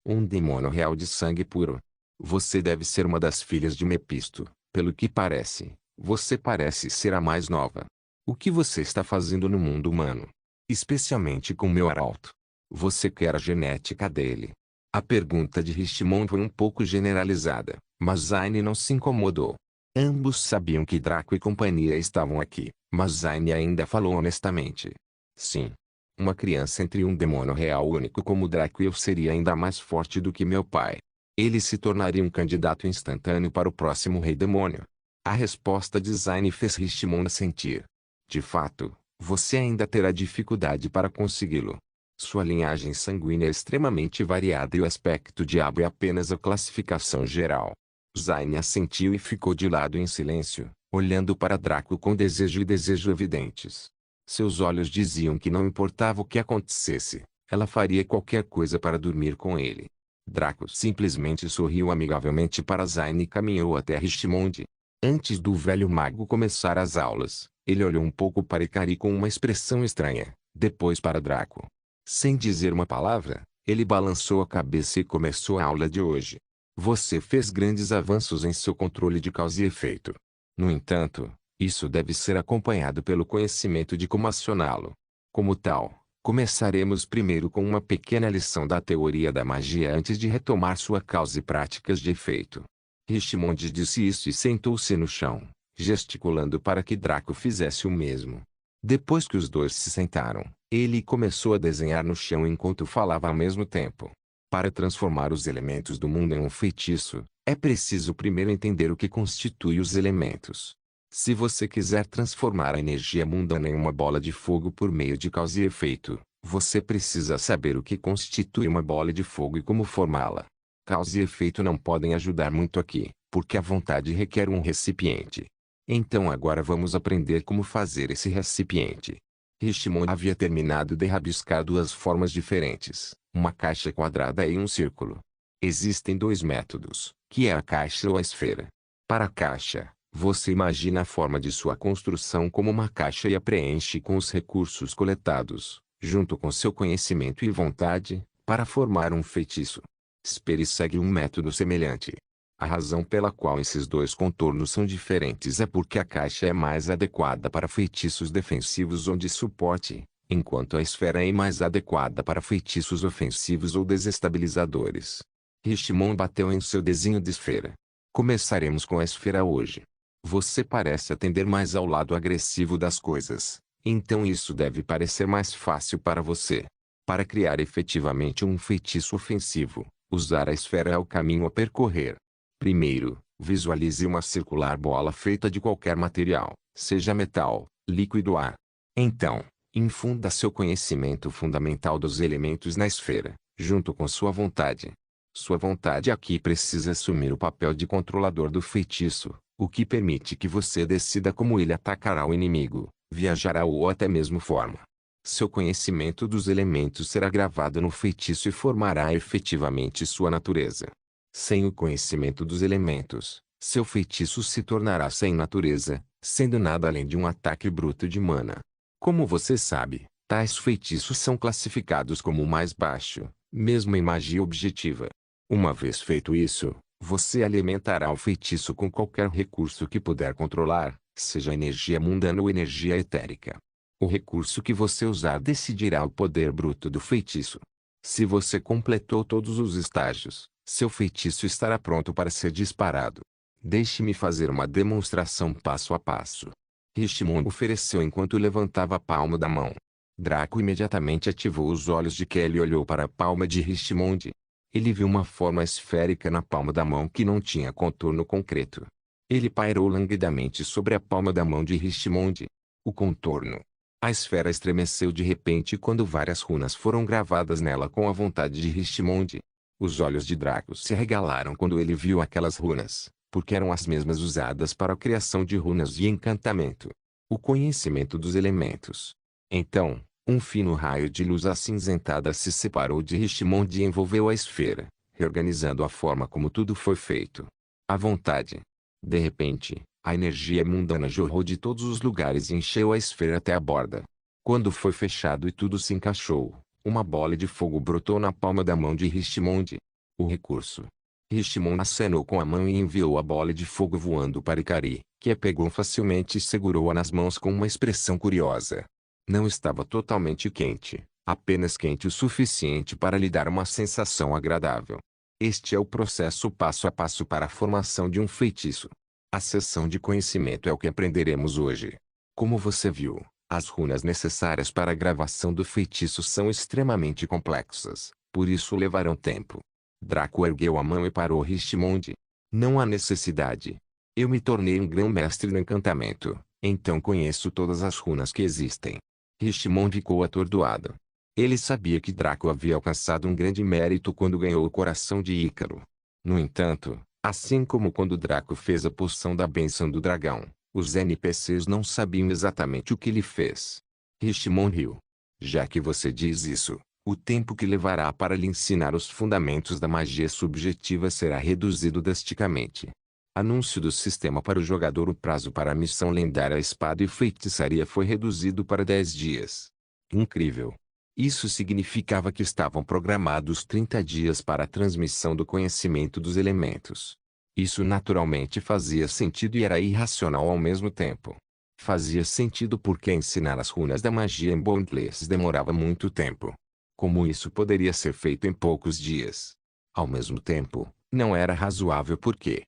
Um demônio real de sangue puro. Você deve ser uma das filhas de Mepisto, pelo que parece. Você parece ser a mais nova. O que você está fazendo no mundo humano? Especialmente com meu arauto. Você quer a genética dele? A pergunta de Richmond foi um pouco generalizada, mas Zayn não se incomodou. Ambos sabiam que Draco e companhia estavam aqui, mas Zayn ainda falou honestamente. Sim. Uma criança entre um demônio real único como Draco e eu seria ainda mais forte do que meu pai. Ele se tornaria um candidato instantâneo para o próximo rei demônio. A resposta de Zayn fez Richmond sentir. De fato, você ainda terá dificuldade para consegui-lo. Sua linhagem sanguínea é extremamente variada e o aspecto diabo é apenas a classificação geral. Zayn assentiu e ficou de lado em silêncio, olhando para Draco com desejo e desejo evidentes. Seus olhos diziam que não importava o que acontecesse, ela faria qualquer coisa para dormir com ele. Draco simplesmente sorriu amigavelmente para Zayn e caminhou até Richmond. Antes do velho mago começar as aulas, ele olhou um pouco para Ikari com uma expressão estranha, depois para Draco. Sem dizer uma palavra, ele balançou a cabeça e começou a aula de hoje. Você fez grandes avanços em seu controle de causa e efeito. No entanto, isso deve ser acompanhado pelo conhecimento de como acioná-lo. Como tal, começaremos primeiro com uma pequena lição da teoria da magia antes de retomar sua causa e práticas de efeito. Richmond disse isso e sentou-se no chão, gesticulando para que Draco fizesse o mesmo. Depois que os dois se sentaram, ele começou a desenhar no chão enquanto falava ao mesmo tempo. Para transformar os elementos do mundo em um feitiço, é preciso primeiro entender o que constitui os elementos. Se você quiser transformar a energia mundana em uma bola de fogo por meio de causa e efeito, você precisa saber o que constitui uma bola de fogo e como formá-la. Causa e efeito não podem ajudar muito aqui, porque a vontade requer um recipiente. Então agora vamos aprender como fazer esse recipiente. Richmond havia terminado de rabiscar duas formas diferentes, uma caixa quadrada e um círculo. Existem dois métodos, que é a caixa ou a esfera. Para a caixa, você imagina a forma de sua construção como uma caixa e a preenche com os recursos coletados, junto com seu conhecimento e vontade, para formar um feitiço. Espere segue um método semelhante. A razão pela qual esses dois contornos são diferentes é porque a caixa é mais adequada para feitiços defensivos ou de suporte, enquanto a esfera é mais adequada para feitiços ofensivos ou desestabilizadores. Richemont bateu em seu desenho de esfera. Começaremos com a esfera hoje. Você parece atender mais ao lado agressivo das coisas, então isso deve parecer mais fácil para você. Para criar efetivamente um feitiço ofensivo, usar a esfera é o caminho a percorrer. Primeiro, visualize uma circular bola feita de qualquer material, seja metal, líquido ou ar. Então, infunda seu conhecimento fundamental dos elementos na esfera, junto com sua vontade. Sua vontade aqui precisa assumir o papel de controlador do feitiço, o que permite que você decida como ele atacará o inimigo, viajará ou até mesmo forma. Seu conhecimento dos elementos será gravado no feitiço e formará efetivamente sua natureza. Sem o conhecimento dos elementos, seu feitiço se tornará sem natureza, sendo nada além de um ataque bruto de mana. Como você sabe, tais feitiços são classificados como o mais baixo, mesmo em magia objetiva. Uma vez feito isso, você alimentará o feitiço com qualquer recurso que puder controlar, seja energia mundana ou energia etérica. O recurso que você usar decidirá o poder bruto do feitiço. Se você completou todos os estágios, seu feitiço estará pronto para ser disparado. Deixe-me fazer uma demonstração passo a passo. Richemont ofereceu enquanto levantava a palma da mão. Draco imediatamente ativou os olhos de Kelly e olhou para a palma de Richemont. Ele viu uma forma esférica na palma da mão que não tinha contorno concreto. Ele pairou languidamente sobre a palma da mão de Richemont. O contorno. A esfera estremeceu de repente quando várias runas foram gravadas nela com a vontade de Richemont. Os olhos de Draco se arregalaram quando ele viu aquelas runas, porque eram as mesmas usadas para a criação de runas de encantamento. O conhecimento dos elementos. Então, um fino raio de luz acinzentada se separou de Richemont e envolveu a esfera, reorganizando a forma como tudo foi feito. À vontade. De repente, a energia mundana jorrou de todos os lugares e encheu a esfera até a borda. Quando foi fechado e tudo se encaixou, uma bola de fogo brotou na palma da mão de Richemont. O recurso. Richemont acenou com a mão e enviou a bola de fogo voando para Ikari, que a pegou facilmente e segurou-a nas mãos com uma expressão curiosa. Não estava totalmente quente, apenas quente o suficiente para lhe dar uma sensação agradável. Este é o processo passo a passo para a formação de um feitiço. A sessão de conhecimento é o que aprenderemos hoje. Como você viu, as runas necessárias para a gravação do feitiço são extremamente complexas, por isso levarão tempo. Draco ergueu a mão e parou Richemont. Não há necessidade. Eu me tornei um grão-mestre no encantamento, então conheço todas as runas que existem. Richemont ficou atordoado. Ele sabia que Draco havia alcançado um grande mérito quando ganhou o coração de Ícaro. No entanto, assim como quando Draco fez a poção da bênção do dragão, os NPCs não sabiam exatamente o que ele fez. Richemont riu. Já que você diz isso, o tempo que levará para lhe ensinar os fundamentos da magia subjetiva será reduzido drasticamente. Anúncio do sistema para o jogador. O prazo para a missão lendária Espada e Feitiçaria foi reduzido para 10 dias. Incrível! Isso significava que estavam programados 30 dias para a transmissão do conhecimento dos elementos. Isso naturalmente fazia sentido e era irracional ao mesmo tempo. Fazia sentido porque ensinar as runas da magia em Boundless demorava muito tempo. Como isso poderia ser feito em poucos dias? Ao mesmo tempo, não era razoável porque...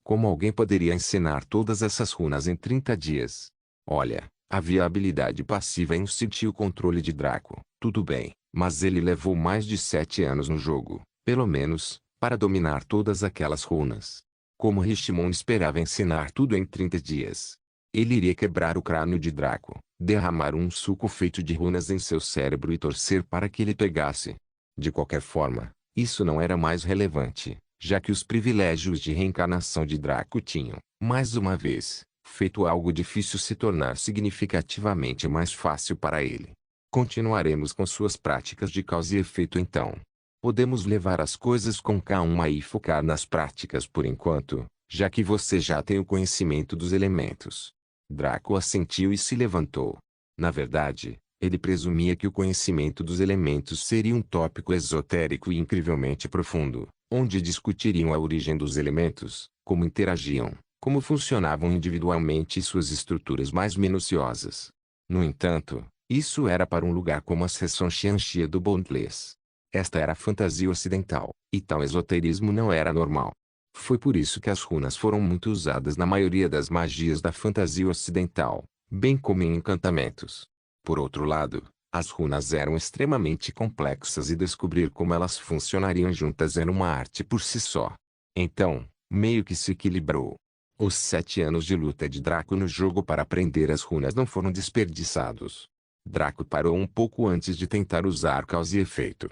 como alguém poderia ensinar todas essas runas em 30 dias? Olha, havia habilidade passiva em sentir o controle de Draco, tudo bem, mas ele levou mais de 7 anos no jogo, pelo menos, para dominar todas aquelas runas. Como Richemont esperava ensinar tudo em 30 dias? Ele iria quebrar o crânio de Draco, derramar um suco feito de runas em seu cérebro e torcer para que ele pegasse. De qualquer forma, isso não era mais relevante, já que os privilégios de reencarnação de Draco tinham, mais uma vez, feito algo difícil se tornar significativamente mais fácil para ele. Continuaremos com suas práticas de causa e efeito então. Podemos levar as coisas com calma e focar nas práticas por enquanto, já que você já tem o conhecimento dos elementos. Draco assentiu e se levantou. Na verdade, ele presumia que o conhecimento dos elementos seria um tópico esotérico e incrivelmente profundo, onde discutiriam a origem dos elementos, como interagiam, como funcionavam individualmente e suas estruturas mais minuciosas. No entanto, isso era para um lugar como a seção Xianxia do Boundless. Esta era a fantasia ocidental, e tal esoterismo não era normal. Foi por isso que as runas foram muito usadas na maioria das magias da fantasia ocidental, bem como em encantamentos. Por outro lado, as runas eram extremamente complexas e descobrir como elas funcionariam juntas era uma arte por si só. Então, meio que se equilibrou. Os 7 anos de luta de Draco no jogo para aprender as runas não foram desperdiçados. Draco parou um pouco antes de tentar usar causa e efeito.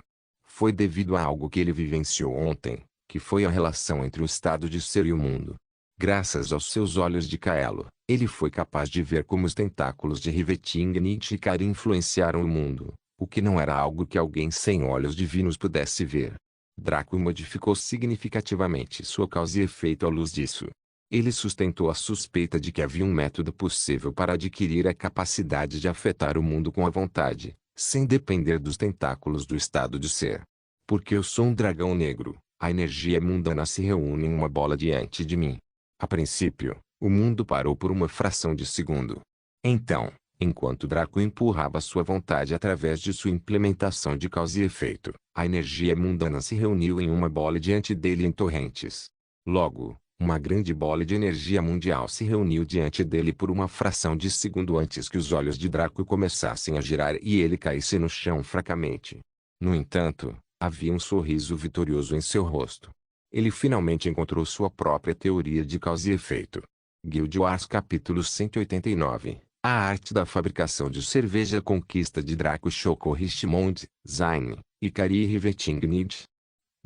Foi devido a algo que ele vivenciou ontem, que foi a relação entre o estado de ser e o mundo. Graças aos seus olhos de Kaelo, ele foi capaz de ver como os tentáculos de Riveting e Ikari influenciaram o mundo, o que não era algo que alguém sem olhos divinos pudesse ver. Draco modificou significativamente sua causa e efeito à luz disso. Ele sustentou a suspeita de que havia um método possível para adquirir a capacidade de afetar o mundo com a vontade, sem depender dos tentáculos do estado de ser. Porque eu sou um dragão negro, a energia mundana se reúne em uma bola diante de mim. A princípio, o mundo parou por uma fração de segundo. Então, enquanto Draco empurrava sua vontade através de sua implementação de causa e efeito, a energia mundana se reuniu em uma bola diante dele em torrentes. Logo, uma grande bola de energia mundial se reuniu diante dele por uma fração de segundo antes que os olhos de Draco começassem a girar e ele caísse no chão fracamente. No entanto, havia um sorriso vitorioso em seu rosto. Ele finalmente encontrou sua própria teoria de causa e efeito. Guild Wars capítulo 189. A arte da fabricação de cerveja conquista de Draco chocou Richmond, Zayn, Ikari e Riveting.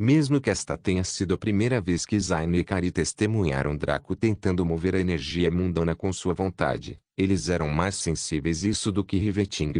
Mesmo que esta tenha sido a primeira vez que Zayn e Ikari testemunharam Draco tentando mover a energia mundana com sua vontade, eles eram mais sensíveis a isso do que Riveting.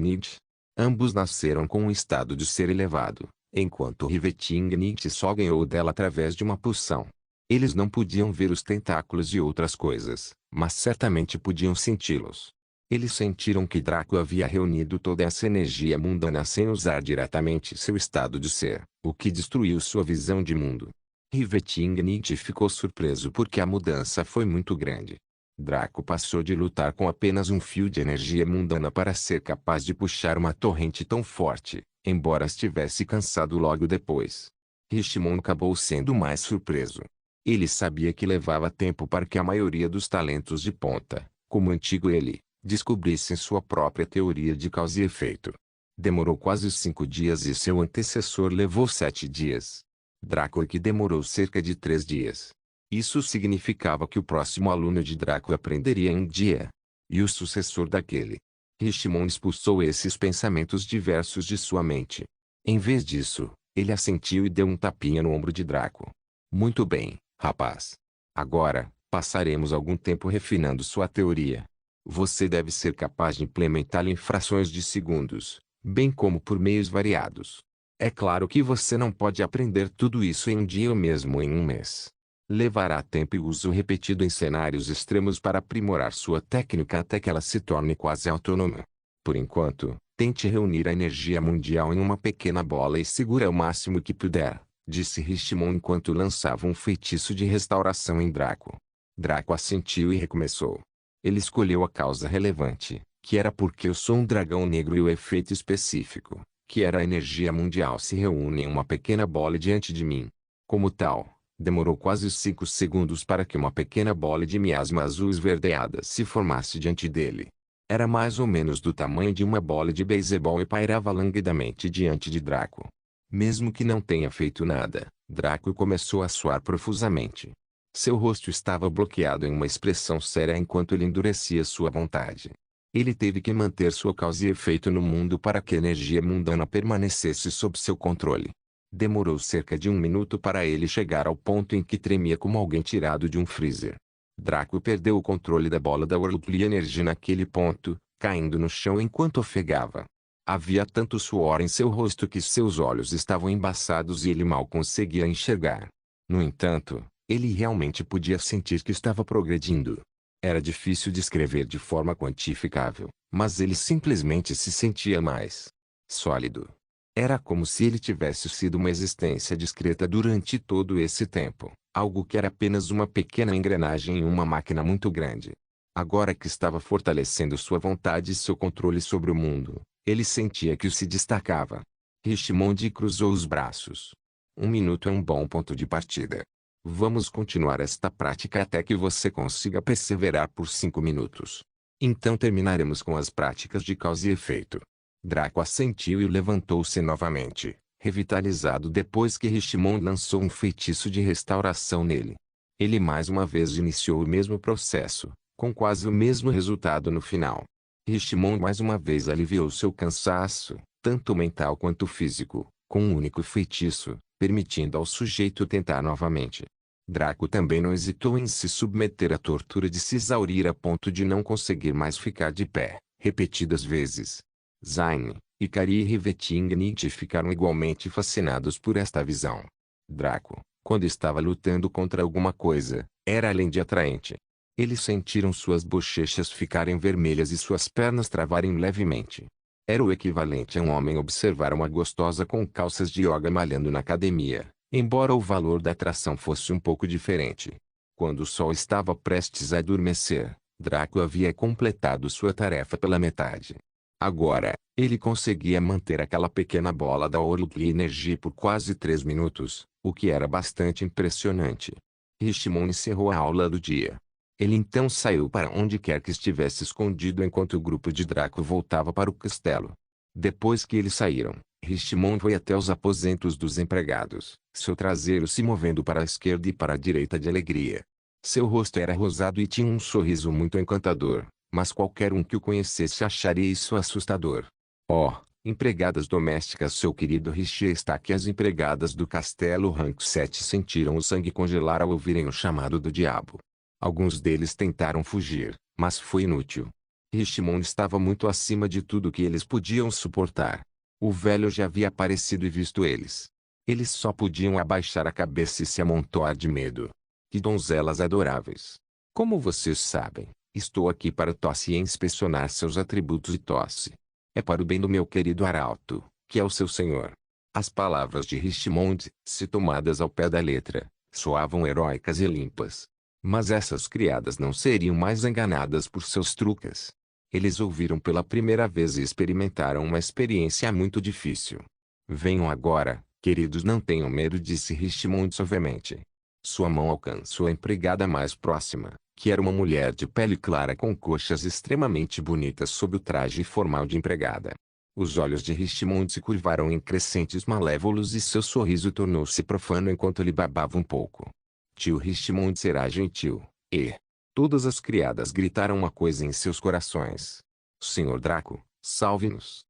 Ambos nasceram com um estado de ser elevado, enquanto Riveting só ganhou dela através de uma poção. Eles não podiam ver os tentáculos e outras coisas, mas certamente podiam senti-los. Eles sentiram que Draco havia reunido toda essa energia mundana sem usar diretamente seu estado de ser, o que destruiu sua visão de mundo. Riveting ficou surpreso porque a mudança foi muito grande. Draco passou de lutar com apenas um fio de energia mundana para ser capaz de puxar uma torrente tão forte, embora estivesse cansado logo depois. Richmond acabou sendo mais surpreso. Ele sabia que levava tempo para que a maioria dos talentos de ponta, como o antigo ele, descobrissem sua própria teoria de causa e efeito. Demorou quase 5 dias e seu antecessor levou 7 dias. Draco que demorou cerca de 3 dias. Isso significava que o próximo aluno de Draco aprenderia em um dia. E o sucessor daquele. Richmond expulsou esses pensamentos diversos de sua mente. Em vez disso, ele assentiu e deu um tapinha no ombro de Draco. Muito bem, rapaz. Agora, passaremos algum tempo refinando sua teoria. Você deve ser capaz de implementá-la em frações de segundos, bem como por meios variados. É claro que você não pode aprender tudo isso em um dia ou mesmo em um mês. Levará tempo e uso repetido em cenários extremos para aprimorar sua técnica até que ela se torne quase autônoma. Por enquanto, tente reunir a energia mundial em uma pequena bola e segure o máximo que puder, disse Richmond enquanto lançava um feitiço de restauração em Draco. Draco assentiu e recomeçou. Ele escolheu a causa relevante, que era porque eu sou um dragão negro e o efeito específico, que era a energia mundial se reúne em uma pequena bola diante de mim. Como tal, demorou quase 5 segundos para que uma pequena bola de miasma azul esverdeada se formasse diante dele. Era mais ou menos do tamanho de uma bola de beisebol e pairava languidamente diante de Draco. Mesmo que não tenha feito nada, Draco começou a suar profusamente. Seu rosto estava bloqueado em uma expressão séria enquanto ele endurecia sua vontade. Ele teve que manter sua causa e efeito no mundo para que a energia mundana permanecesse sob seu controle. Demorou cerca de 1 minuto para ele chegar ao ponto em que tremia como alguém tirado de um freezer. Draco perdeu o controle da bola da Worldly Energy naquele ponto, caindo no chão enquanto ofegava. Havia tanto suor em seu rosto que seus olhos estavam embaçados e ele mal conseguia enxergar. No entanto, ele realmente podia sentir que estava progredindo. Era difícil descrever de forma quantificável, mas ele simplesmente se sentia mais sólido. Era como se ele tivesse sido uma existência discreta durante todo esse tempo, algo que era apenas uma pequena engrenagem em uma máquina muito grande. Agora que estava fortalecendo sua vontade e seu controle sobre o mundo, ele sentia que se destacava. Richmond cruzou os braços. 1 minuto é um bom ponto de partida. Vamos continuar esta prática até que você consiga perseverar por 5 minutos. Então terminaremos com as práticas de causa e efeito. Draco assentiu e levantou-se novamente, revitalizado depois que Richmond lançou um feitiço de restauração nele. Ele mais uma vez iniciou o mesmo processo, com quase o mesmo resultado no final. Richmond mais uma vez aliviou seu cansaço, tanto mental quanto físico, com um único feitiço, permitindo ao sujeito tentar novamente. Draco também não hesitou em se submeter à tortura de se exaurir a ponto de não conseguir mais ficar de pé, repetidas vezes. Zayn, Ikari e Rivetingnight ficaram igualmente fascinados por esta visão. Draco, quando estava lutando contra alguma coisa, era além de atraente. Eles sentiram suas bochechas ficarem vermelhas e suas pernas travarem levemente. Era o equivalente a um homem observar uma gostosa com calças de yoga malhando na academia, embora o valor da atração fosse um pouco diferente. Quando o sol estava prestes a adormecer, Draco havia completado sua tarefa pela metade. Agora, ele conseguia manter aquela pequena bola da Orluk Energy por quase 3 minutos, o que era bastante impressionante. Richmond encerrou a aula do dia. Ele então saiu para onde quer que estivesse escondido enquanto o grupo de Draco voltava para o castelo. Depois que eles saíram, Richmond foi até os aposentos dos empregados, seu traseiro se movendo para a esquerda e para a direita de alegria. Seu rosto era rosado e tinha um sorriso muito encantador, mas qualquer um que o conhecesse acharia isso assustador. Oh, empregadas domésticas, seu querido Richie está aqui. As empregadas do castelo Rank 7 sentiram o sangue congelar ao ouvirem o chamado do diabo. Alguns deles tentaram fugir, mas foi inútil. Richmond estava muito acima de tudo que eles podiam suportar. O velho já havia aparecido e visto eles. Eles só podiam abaixar a cabeça e se amontoar de medo. Que donzelas adoráveis! Como vocês sabem, estou aqui para tosse e inspecionar seus atributos e tosse. É para o bem do meu querido arauto, que é o seu senhor. As palavras de Richmond, se tomadas ao pé da letra, soavam heróicas e limpas. Mas essas criadas não seriam mais enganadas por seus truques. Eles ouviram pela primeira vez e experimentaram uma experiência muito difícil. Venham agora, queridos, não tenham medo, disse Richmond suavemente. Sua mão alcançou a empregada mais próxima, que era uma mulher de pele clara com coxas extremamente bonitas sob o traje formal de empregada. Os olhos de Richmond se curvaram em crescentes malévolos e seu sorriso tornou-se profano enquanto ele babava um pouco. Tio Richmond será gentil, e... Todas as criadas gritaram uma coisa em seus corações. Senhor Draco, salve-nos.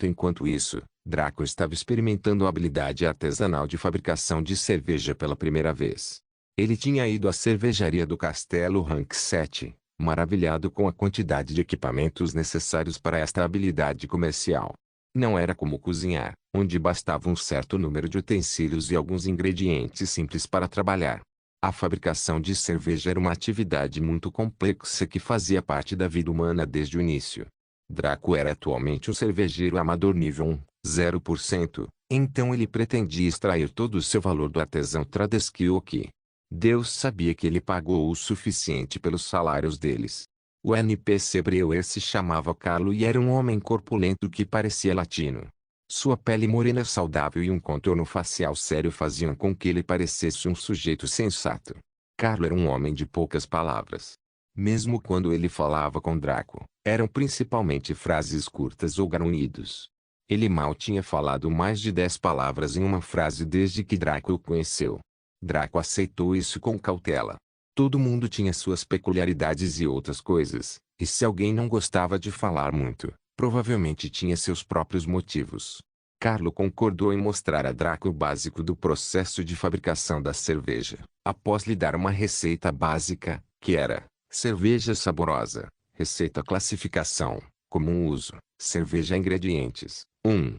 Enquanto isso, Draco estava experimentando a habilidade artesanal de fabricação de cerveja pela primeira vez. Ele tinha ido à cervejaria do castelo Rank 7, maravilhado com a quantidade de equipamentos necessários para esta habilidade comercial. Não era como cozinhar, onde bastava um certo número de utensílios e alguns ingredientes simples para trabalhar. A fabricação de cerveja era uma atividade muito complexa que fazia parte da vida humana desde o início. Draco era atualmente um cervejeiro amador nível 1, 0%, então ele pretendia extrair todo o seu valor do artesão Tradesquioque. Deus sabia que ele pagou o suficiente pelos salários deles. O NPC Brewer se chamava Carlo e era um homem corpulento que parecia latino. Sua pele morena saudável e um contorno facial sério faziam com que ele parecesse um sujeito sensato. Carlo era um homem de poucas palavras. Mesmo quando ele falava com Draco, eram principalmente frases curtas ou grunhidos. Ele mal tinha falado mais de 10 palavras em uma frase desde que Draco o conheceu. Draco aceitou isso com cautela. Todo mundo tinha suas peculiaridades e outras coisas, e se alguém não gostava de falar muito, provavelmente tinha seus próprios motivos. Carlo concordou em mostrar a Draco o básico do processo de fabricação da cerveja, após lhe dar uma receita básica, que era: cerveja saborosa, receita classificação, comum uso, cerveja ingredientes, 1.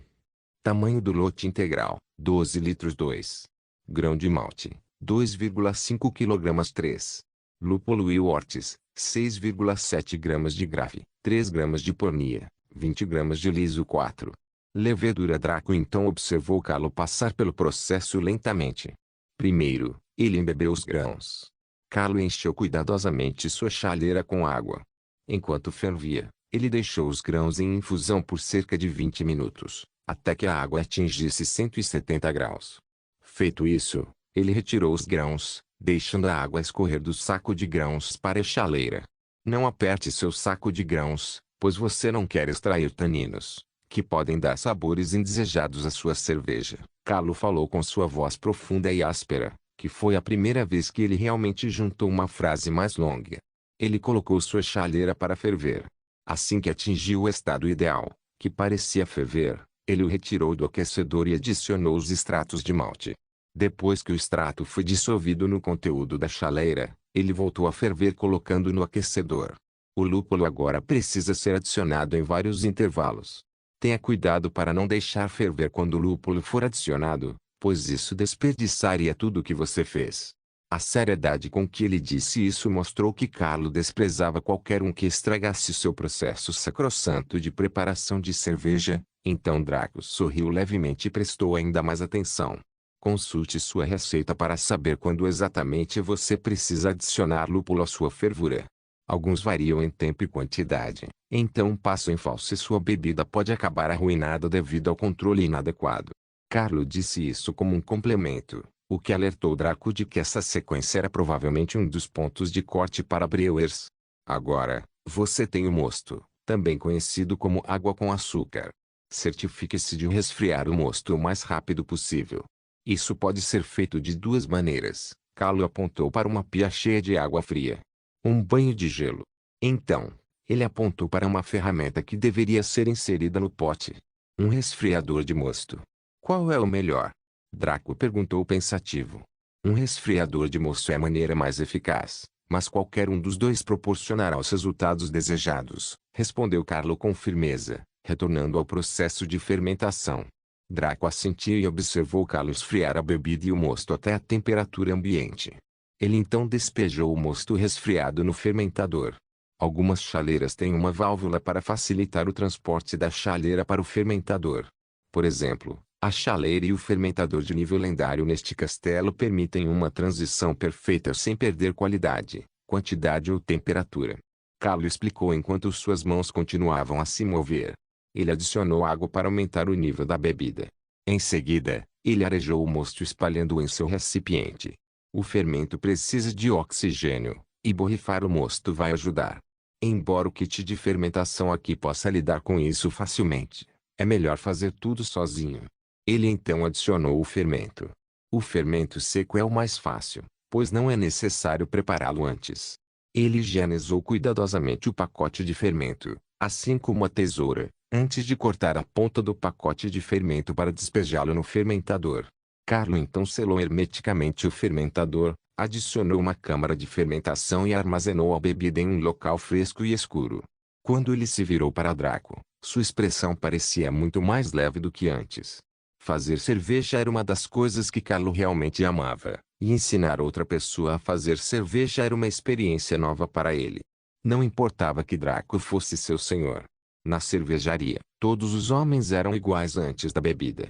Tamanho do lote integral, 12 litros 2. Grão de malte, 2,5 kg 3. Lúpulo e wortes, 6,7 gramas de grave, 3 gramas de pornia, 20 gramas de liso 4. Levedura. Draco então observou Carlo passar pelo processo lentamente. Primeiro, ele embebeu os grãos. Carlo encheu cuidadosamente sua chaleira com água. Enquanto fervia, ele deixou os grãos em infusão por cerca de 20 minutos, até que a água atingisse 170 graus. Feito isso, ele retirou os grãos, deixando a água escorrer do saco de grãos para a chaleira. Não aperte seu saco de grãos, pois você não quer extrair taninos, que podem dar sabores indesejados à sua cerveja. Carlo falou com sua voz profunda e áspera, que foi a primeira vez que ele realmente juntou uma frase mais longa. Ele colocou sua chaleira para ferver. Assim que atingiu o estado ideal, que parecia ferver, ele o retirou do aquecedor e adicionou os extratos de malte. Depois que o extrato foi dissolvido no conteúdo da chaleira, ele voltou a ferver colocando no aquecedor. O lúpulo agora precisa ser adicionado em vários intervalos. Tenha cuidado para não deixar ferver quando o lúpulo for adicionado, pois isso desperdiçaria tudo o que você fez. A seriedade com que ele disse isso mostrou que Carlo desprezava qualquer um que estragasse seu processo sacrossanto de preparação de cerveja. Então Draco sorriu levemente e prestou ainda mais atenção. Consulte sua receita para saber quando exatamente você precisa adicionar lúpulo à sua fervura. Alguns variam em tempo e quantidade, então um passo em falso e sua bebida pode acabar arruinada devido ao controle inadequado. Carlo disse isso como um complemento, o que alertou Draco de que essa sequência era provavelmente um dos pontos de corte para brewers. Agora, você tem o mosto, também conhecido como água com açúcar. Certifique-se de resfriar o mosto o mais rápido possível. Isso pode ser feito de duas maneiras. Carlo apontou para uma pia cheia de água fria. Um banho de gelo. Então, ele apontou para uma ferramenta que deveria ser inserida no pote. Um resfriador de mosto. Qual é o melhor? Draco perguntou pensativo. Um resfriador de mosto é a maneira mais eficaz, mas qualquer um dos dois proporcionará os resultados desejados, respondeu Carlo com firmeza, retornando ao processo de fermentação. Draco assentiu e observou Carlo esfriar a bebida e o mosto até a temperatura ambiente. Ele então despejou o mosto resfriado no fermentador. Algumas chaleiras têm uma válvula para facilitar o transporte da chaleira para o fermentador. Por exemplo, a chaleira e o fermentador de nível lendário neste castelo permitem uma transição perfeita sem perder qualidade, quantidade ou temperatura. Carlo explicou enquanto suas mãos continuavam a se mover. Ele adicionou água para aumentar o nível da bebida. Em seguida, ele arejou o mosto espalhando-o em seu recipiente. O fermento precisa de oxigênio, e borrifar o mosto vai ajudar. Embora o kit de fermentação aqui possa lidar com isso facilmente, é melhor fazer tudo sozinho. Ele então adicionou o fermento. O fermento seco é o mais fácil, pois não é necessário prepará-lo antes. Ele higienizou cuidadosamente o pacote de fermento, assim como a tesoura, antes de cortar a ponta do pacote de fermento para despejá-lo no fermentador. Carlo então selou hermeticamente o fermentador, adicionou uma câmara de fermentação e armazenou a bebida em um local fresco e escuro. Quando ele se virou para Draco, sua expressão parecia muito mais leve do que antes. Fazer cerveja era uma das coisas que Carlo realmente amava, e ensinar outra pessoa a fazer cerveja era uma experiência nova para ele. Não importava que Draco fosse seu senhor. Na cervejaria, todos os homens eram iguais antes da bebida.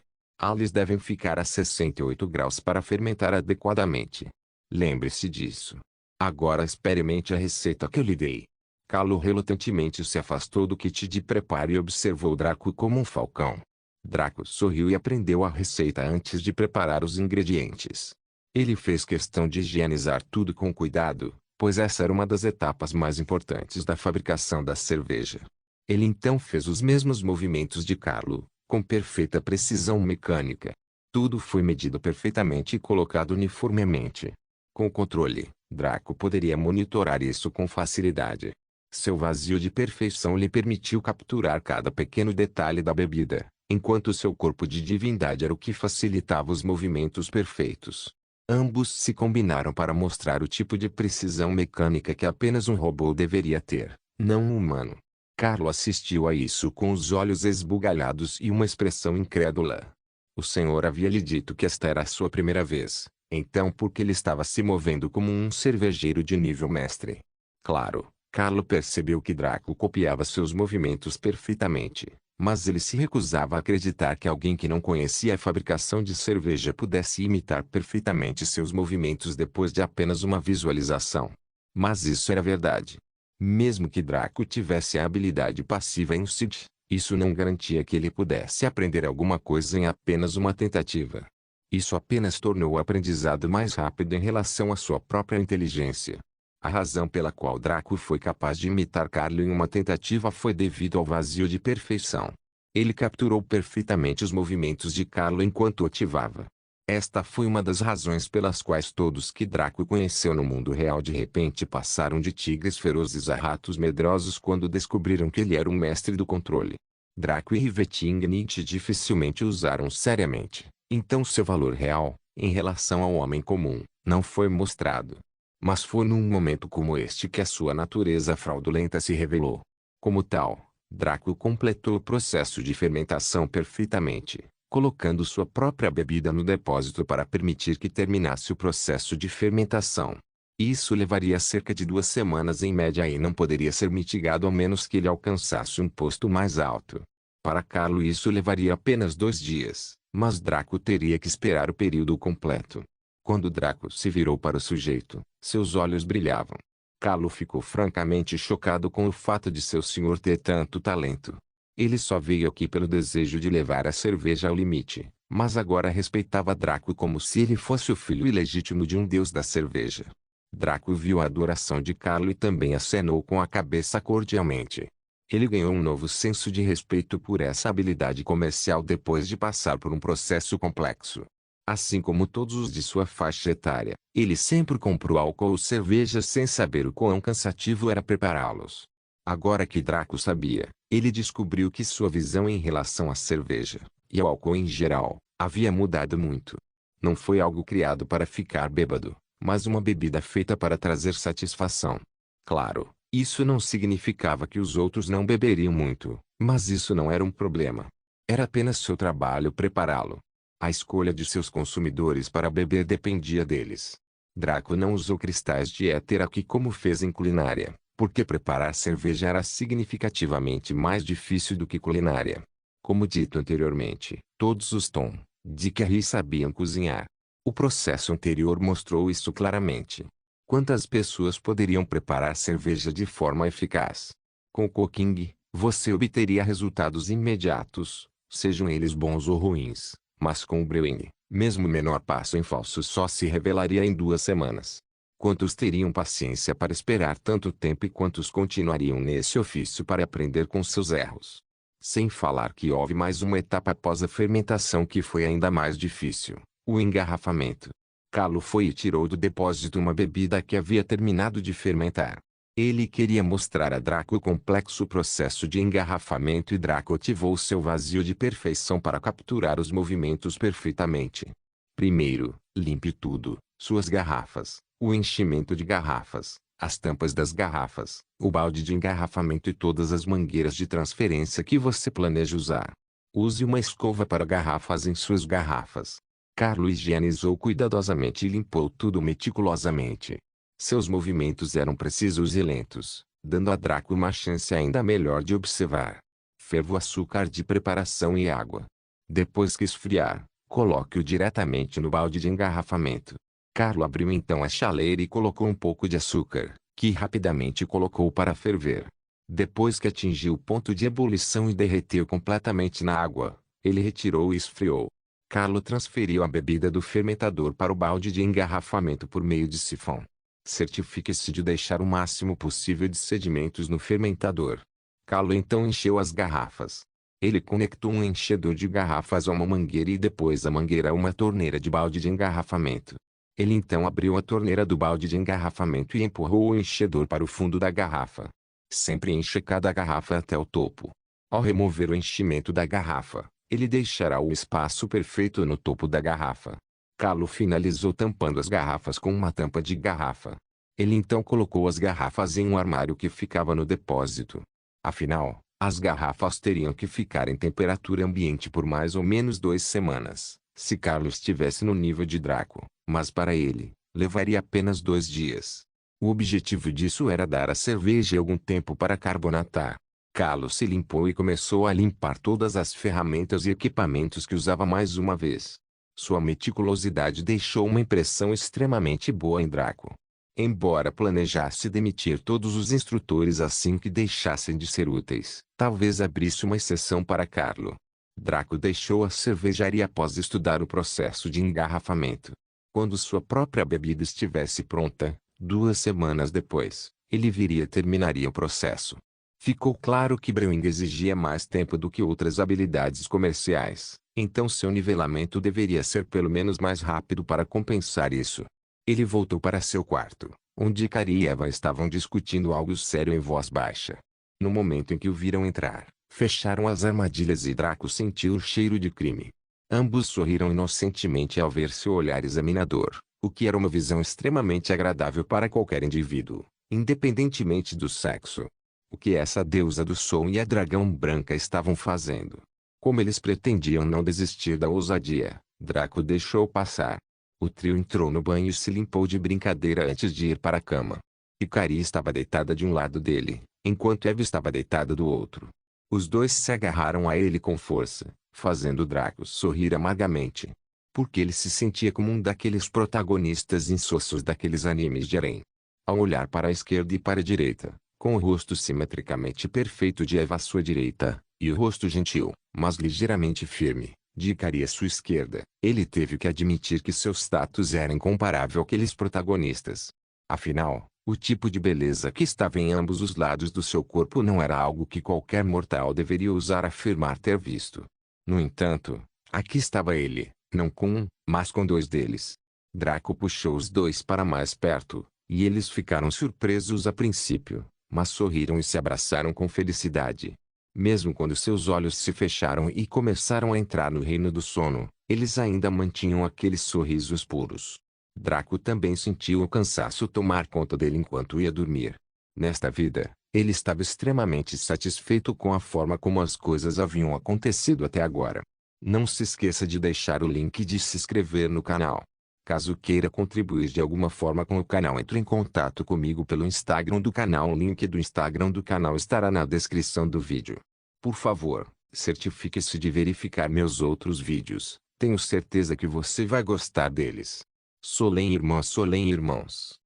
Eles devem ficar a 68 graus para fermentar adequadamente. Lembre-se disso. Agora experimente a receita que eu lhe dei. Carlo relutantemente se afastou do kit de preparo e observou Draco como um falcão. Draco sorriu e aprendeu a receita antes de preparar os ingredientes. Ele fez questão de higienizar tudo com cuidado, pois essa era uma das etapas mais importantes da fabricação da cerveja. Ele então fez os mesmos movimentos de Carlo, com perfeita precisão mecânica. Tudo foi medido perfeitamente e colocado uniformemente. Com o controle, Draco poderia monitorar isso com facilidade. Seu vazio de perfeição lhe permitiu capturar cada pequeno detalhe da bebida, enquanto seu corpo de divindade era o que facilitava os movimentos perfeitos. Ambos se combinaram para mostrar o tipo de precisão mecânica que apenas um robô deveria ter, não um humano. Carlo assistiu a isso com os olhos esbugalhados e uma expressão incrédula. O senhor havia lhe dito que esta era a sua primeira vez, então por que ele estava se movendo como um cervejeiro de nível mestre? Claro, Carlo percebeu que Draco copiava seus movimentos perfeitamente, mas ele se recusava a acreditar que alguém que não conhecia a fabricação de cerveja pudesse imitar perfeitamente seus movimentos depois de apenas uma visualização. Mas isso era verdade. Mesmo que Draco tivesse a habilidade passiva em Seed, Isso não garantia que ele pudesse aprender alguma coisa em apenas uma tentativa. Isso apenas tornou o aprendizado mais rápido em relação à sua própria inteligência. A razão pela qual Draco foi capaz de imitar Carlo em uma tentativa foi devido ao vazio de perfeição. Ele capturou perfeitamente os movimentos de Carlo enquanto o ativava. Esta foi uma das razões pelas quais todos que Draco conheceu no mundo real de repente passaram de tigres ferozes a ratos medrosos quando descobriram que ele era um mestre do controle. Draco e Rivetingnight dificilmente o usaram seriamente, então seu valor real, em relação ao homem comum, não foi mostrado. Mas foi num momento como este que a sua natureza fraudulenta se revelou. Como tal, Draco completou o processo de fermentação perfeitamente, colocando sua própria bebida no depósito para permitir que terminasse o processo de fermentação. Isso levaria cerca de 2 semanas em média e não poderia ser mitigado a menos que ele alcançasse um posto mais alto. Para Carlo isso levaria apenas 2 dias, mas Draco teria que esperar o período completo. Quando Draco se virou para o sujeito, seus olhos brilhavam. Carlo ficou francamente chocado com o fato de seu senhor ter tanto talento. Ele só veio aqui pelo desejo de levar a cerveja ao limite, mas agora respeitava Draco como se ele fosse o filho ilegítimo de um deus da cerveja. Draco viu a adoração de Carlo e também acenou com a cabeça cordialmente. Ele ganhou um novo senso de respeito por essa habilidade comercial depois de passar por um processo complexo. Assim como todos os de sua faixa etária, ele sempre comprou álcool ou cerveja sem saber o quão cansativo era prepará-los. Agora que Draco sabia, ele descobriu que sua visão em relação à cerveja, e ao álcool em geral, havia mudado muito. Não foi algo criado para ficar bêbado, mas uma bebida feita para trazer satisfação. Claro, isso não significava que os outros não beberiam muito, mas isso não era um problema. Era apenas seu trabalho prepará-lo. A escolha de seus consumidores para beber dependia deles. Draco não usou cristais de éter aqui como fez em culinária, porque preparar cerveja era significativamente mais difícil do que culinária. Como dito anteriormente, todos os Tom, Dick e Harry sabiam cozinhar. O processo anterior mostrou isso claramente. Quantas pessoas poderiam preparar cerveja de forma eficaz? Com o cooking, você obteria resultados imediatos, sejam eles bons ou ruins. Mas com o brewing, mesmo o menor passo em falso só se revelaria em 2 semanas. Quantos teriam paciência para esperar tanto tempo e quantos continuariam nesse ofício para aprender com seus erros? Sem falar que houve mais uma etapa após a fermentação que foi ainda mais difícil, o engarrafamento. Carlo foi e tirou do depósito uma bebida que havia terminado de fermentar. Ele queria mostrar a Draco o complexo processo de engarrafamento e Draco ativou seu vazio de perfeição para capturar os movimentos perfeitamente. Primeiro, limpe tudo, suas garrafas, o enchimento de garrafas, as tampas das garrafas, o balde de engarrafamento e todas as mangueiras de transferência que você planeja usar. Use uma escova para garrafas em suas garrafas. Carlo higienizou cuidadosamente e limpou tudo meticulosamente. Seus movimentos eram precisos e lentos, dando a Draco uma chance ainda melhor de observar. Ferva o açúcar de preparação e água. Depois que esfriar, coloque-o diretamente no balde de engarrafamento. Carlo abriu então a chaleira e colocou um pouco de açúcar, que rapidamente colocou para ferver. Depois que atingiu o ponto de ebulição e derreteu completamente na água, ele retirou e esfriou. Carlo transferiu a bebida do fermentador para o balde de engarrafamento por meio de sifão. Certifique-se de deixar o máximo possível de sedimentos no fermentador. Carlo então encheu as garrafas. Ele conectou um enchedor de garrafas a uma mangueira e depois a mangueira a uma torneira de balde de engarrafamento. Ele então abriu a torneira do balde de engarrafamento e empurrou o enchedor para o fundo da garrafa. Sempre encha cada garrafa até o topo. Ao remover o enchimento da garrafa, ele deixará o espaço perfeito no topo da garrafa. Carlo finalizou tampando as garrafas com uma tampa de garrafa. Ele então colocou as garrafas em um armário que ficava no depósito. Afinal, as garrafas teriam que ficar em temperatura ambiente por mais ou menos 2 semanas, se Carlo estivesse no nível de Draco, mas para ele, levaria apenas 2 dias. O objetivo disso era dar à cerveja algum tempo para carbonatar. Carlo se limpou e começou a limpar todas as ferramentas e equipamentos que usava mais uma vez. Sua meticulosidade deixou uma impressão extremamente boa em Draco. Embora planejasse demitir todos os instrutores assim que deixassem de ser úteis, Talvez abrisse uma exceção para Carlo. Draco deixou a cervejaria após estudar o processo de engarrafamento. Quando sua própria bebida estivesse pronta, 2 semanas depois, ele viria e terminaria o processo. Ficou claro que brewing exigia mais tempo do que outras habilidades comerciais, então seu nivelamento deveria ser pelo menos mais rápido para compensar isso. Ele voltou para seu quarto, onde Ikari e Eva estavam discutindo algo sério em voz baixa. No momento em que o viram entrar, fecharam as armadilhas e Draco sentiu o cheiro de crime. Ambos sorriram inocentemente ao ver seu olhar examinador, o que era uma visão extremamente agradável para qualquer indivíduo, independentemente do sexo. O que essa deusa do som e a dragão branca estavam fazendo? Como eles pretendiam não desistir da ousadia, Draco deixou passar. O trio entrou no banho e se limpou de brincadeira antes de ir para a cama. Ikari estava deitada de um lado dele, enquanto Eva estava deitada do outro. Os dois se agarraram a ele com força, fazendo Draco sorrir amargamente. Porque ele se sentia como um daqueles protagonistas insossos daqueles animes de harém. Ao olhar para a esquerda e para a direita, com o rosto simetricamente perfeito de Eva à sua direita, e o rosto gentil, mas ligeiramente firme, de Ikari à sua esquerda, ele teve que admitir que seu status era incomparável àqueles protagonistas. Afinal, o tipo de beleza que estava em ambos os lados do seu corpo não era algo que qualquer mortal deveria ousar afirmar ter visto. No entanto, aqui estava ele, não com um, mas com dois deles. Draco puxou os dois para mais perto, e eles ficaram surpresos a princípio, mas sorriram e se abraçaram com felicidade. Mesmo quando seus olhos se fecharam e começaram a entrar no reino do sono, eles ainda mantinham aqueles sorrisos puros. Draco também sentiu o cansaço tomar conta dele enquanto ia dormir. Nesta vida, ele estava extremamente satisfeito com a forma como as coisas haviam acontecido até agora. Não se esqueça de deixar o link e de se inscrever no canal. Caso queira contribuir de alguma forma com o canal, entre em contato comigo pelo Instagram do canal. O link do Instagram do canal estará na descrição do vídeo. Por favor, certifique-se de verificar meus outros vídeos. Tenho certeza que você vai gostar deles. Solem irmãos.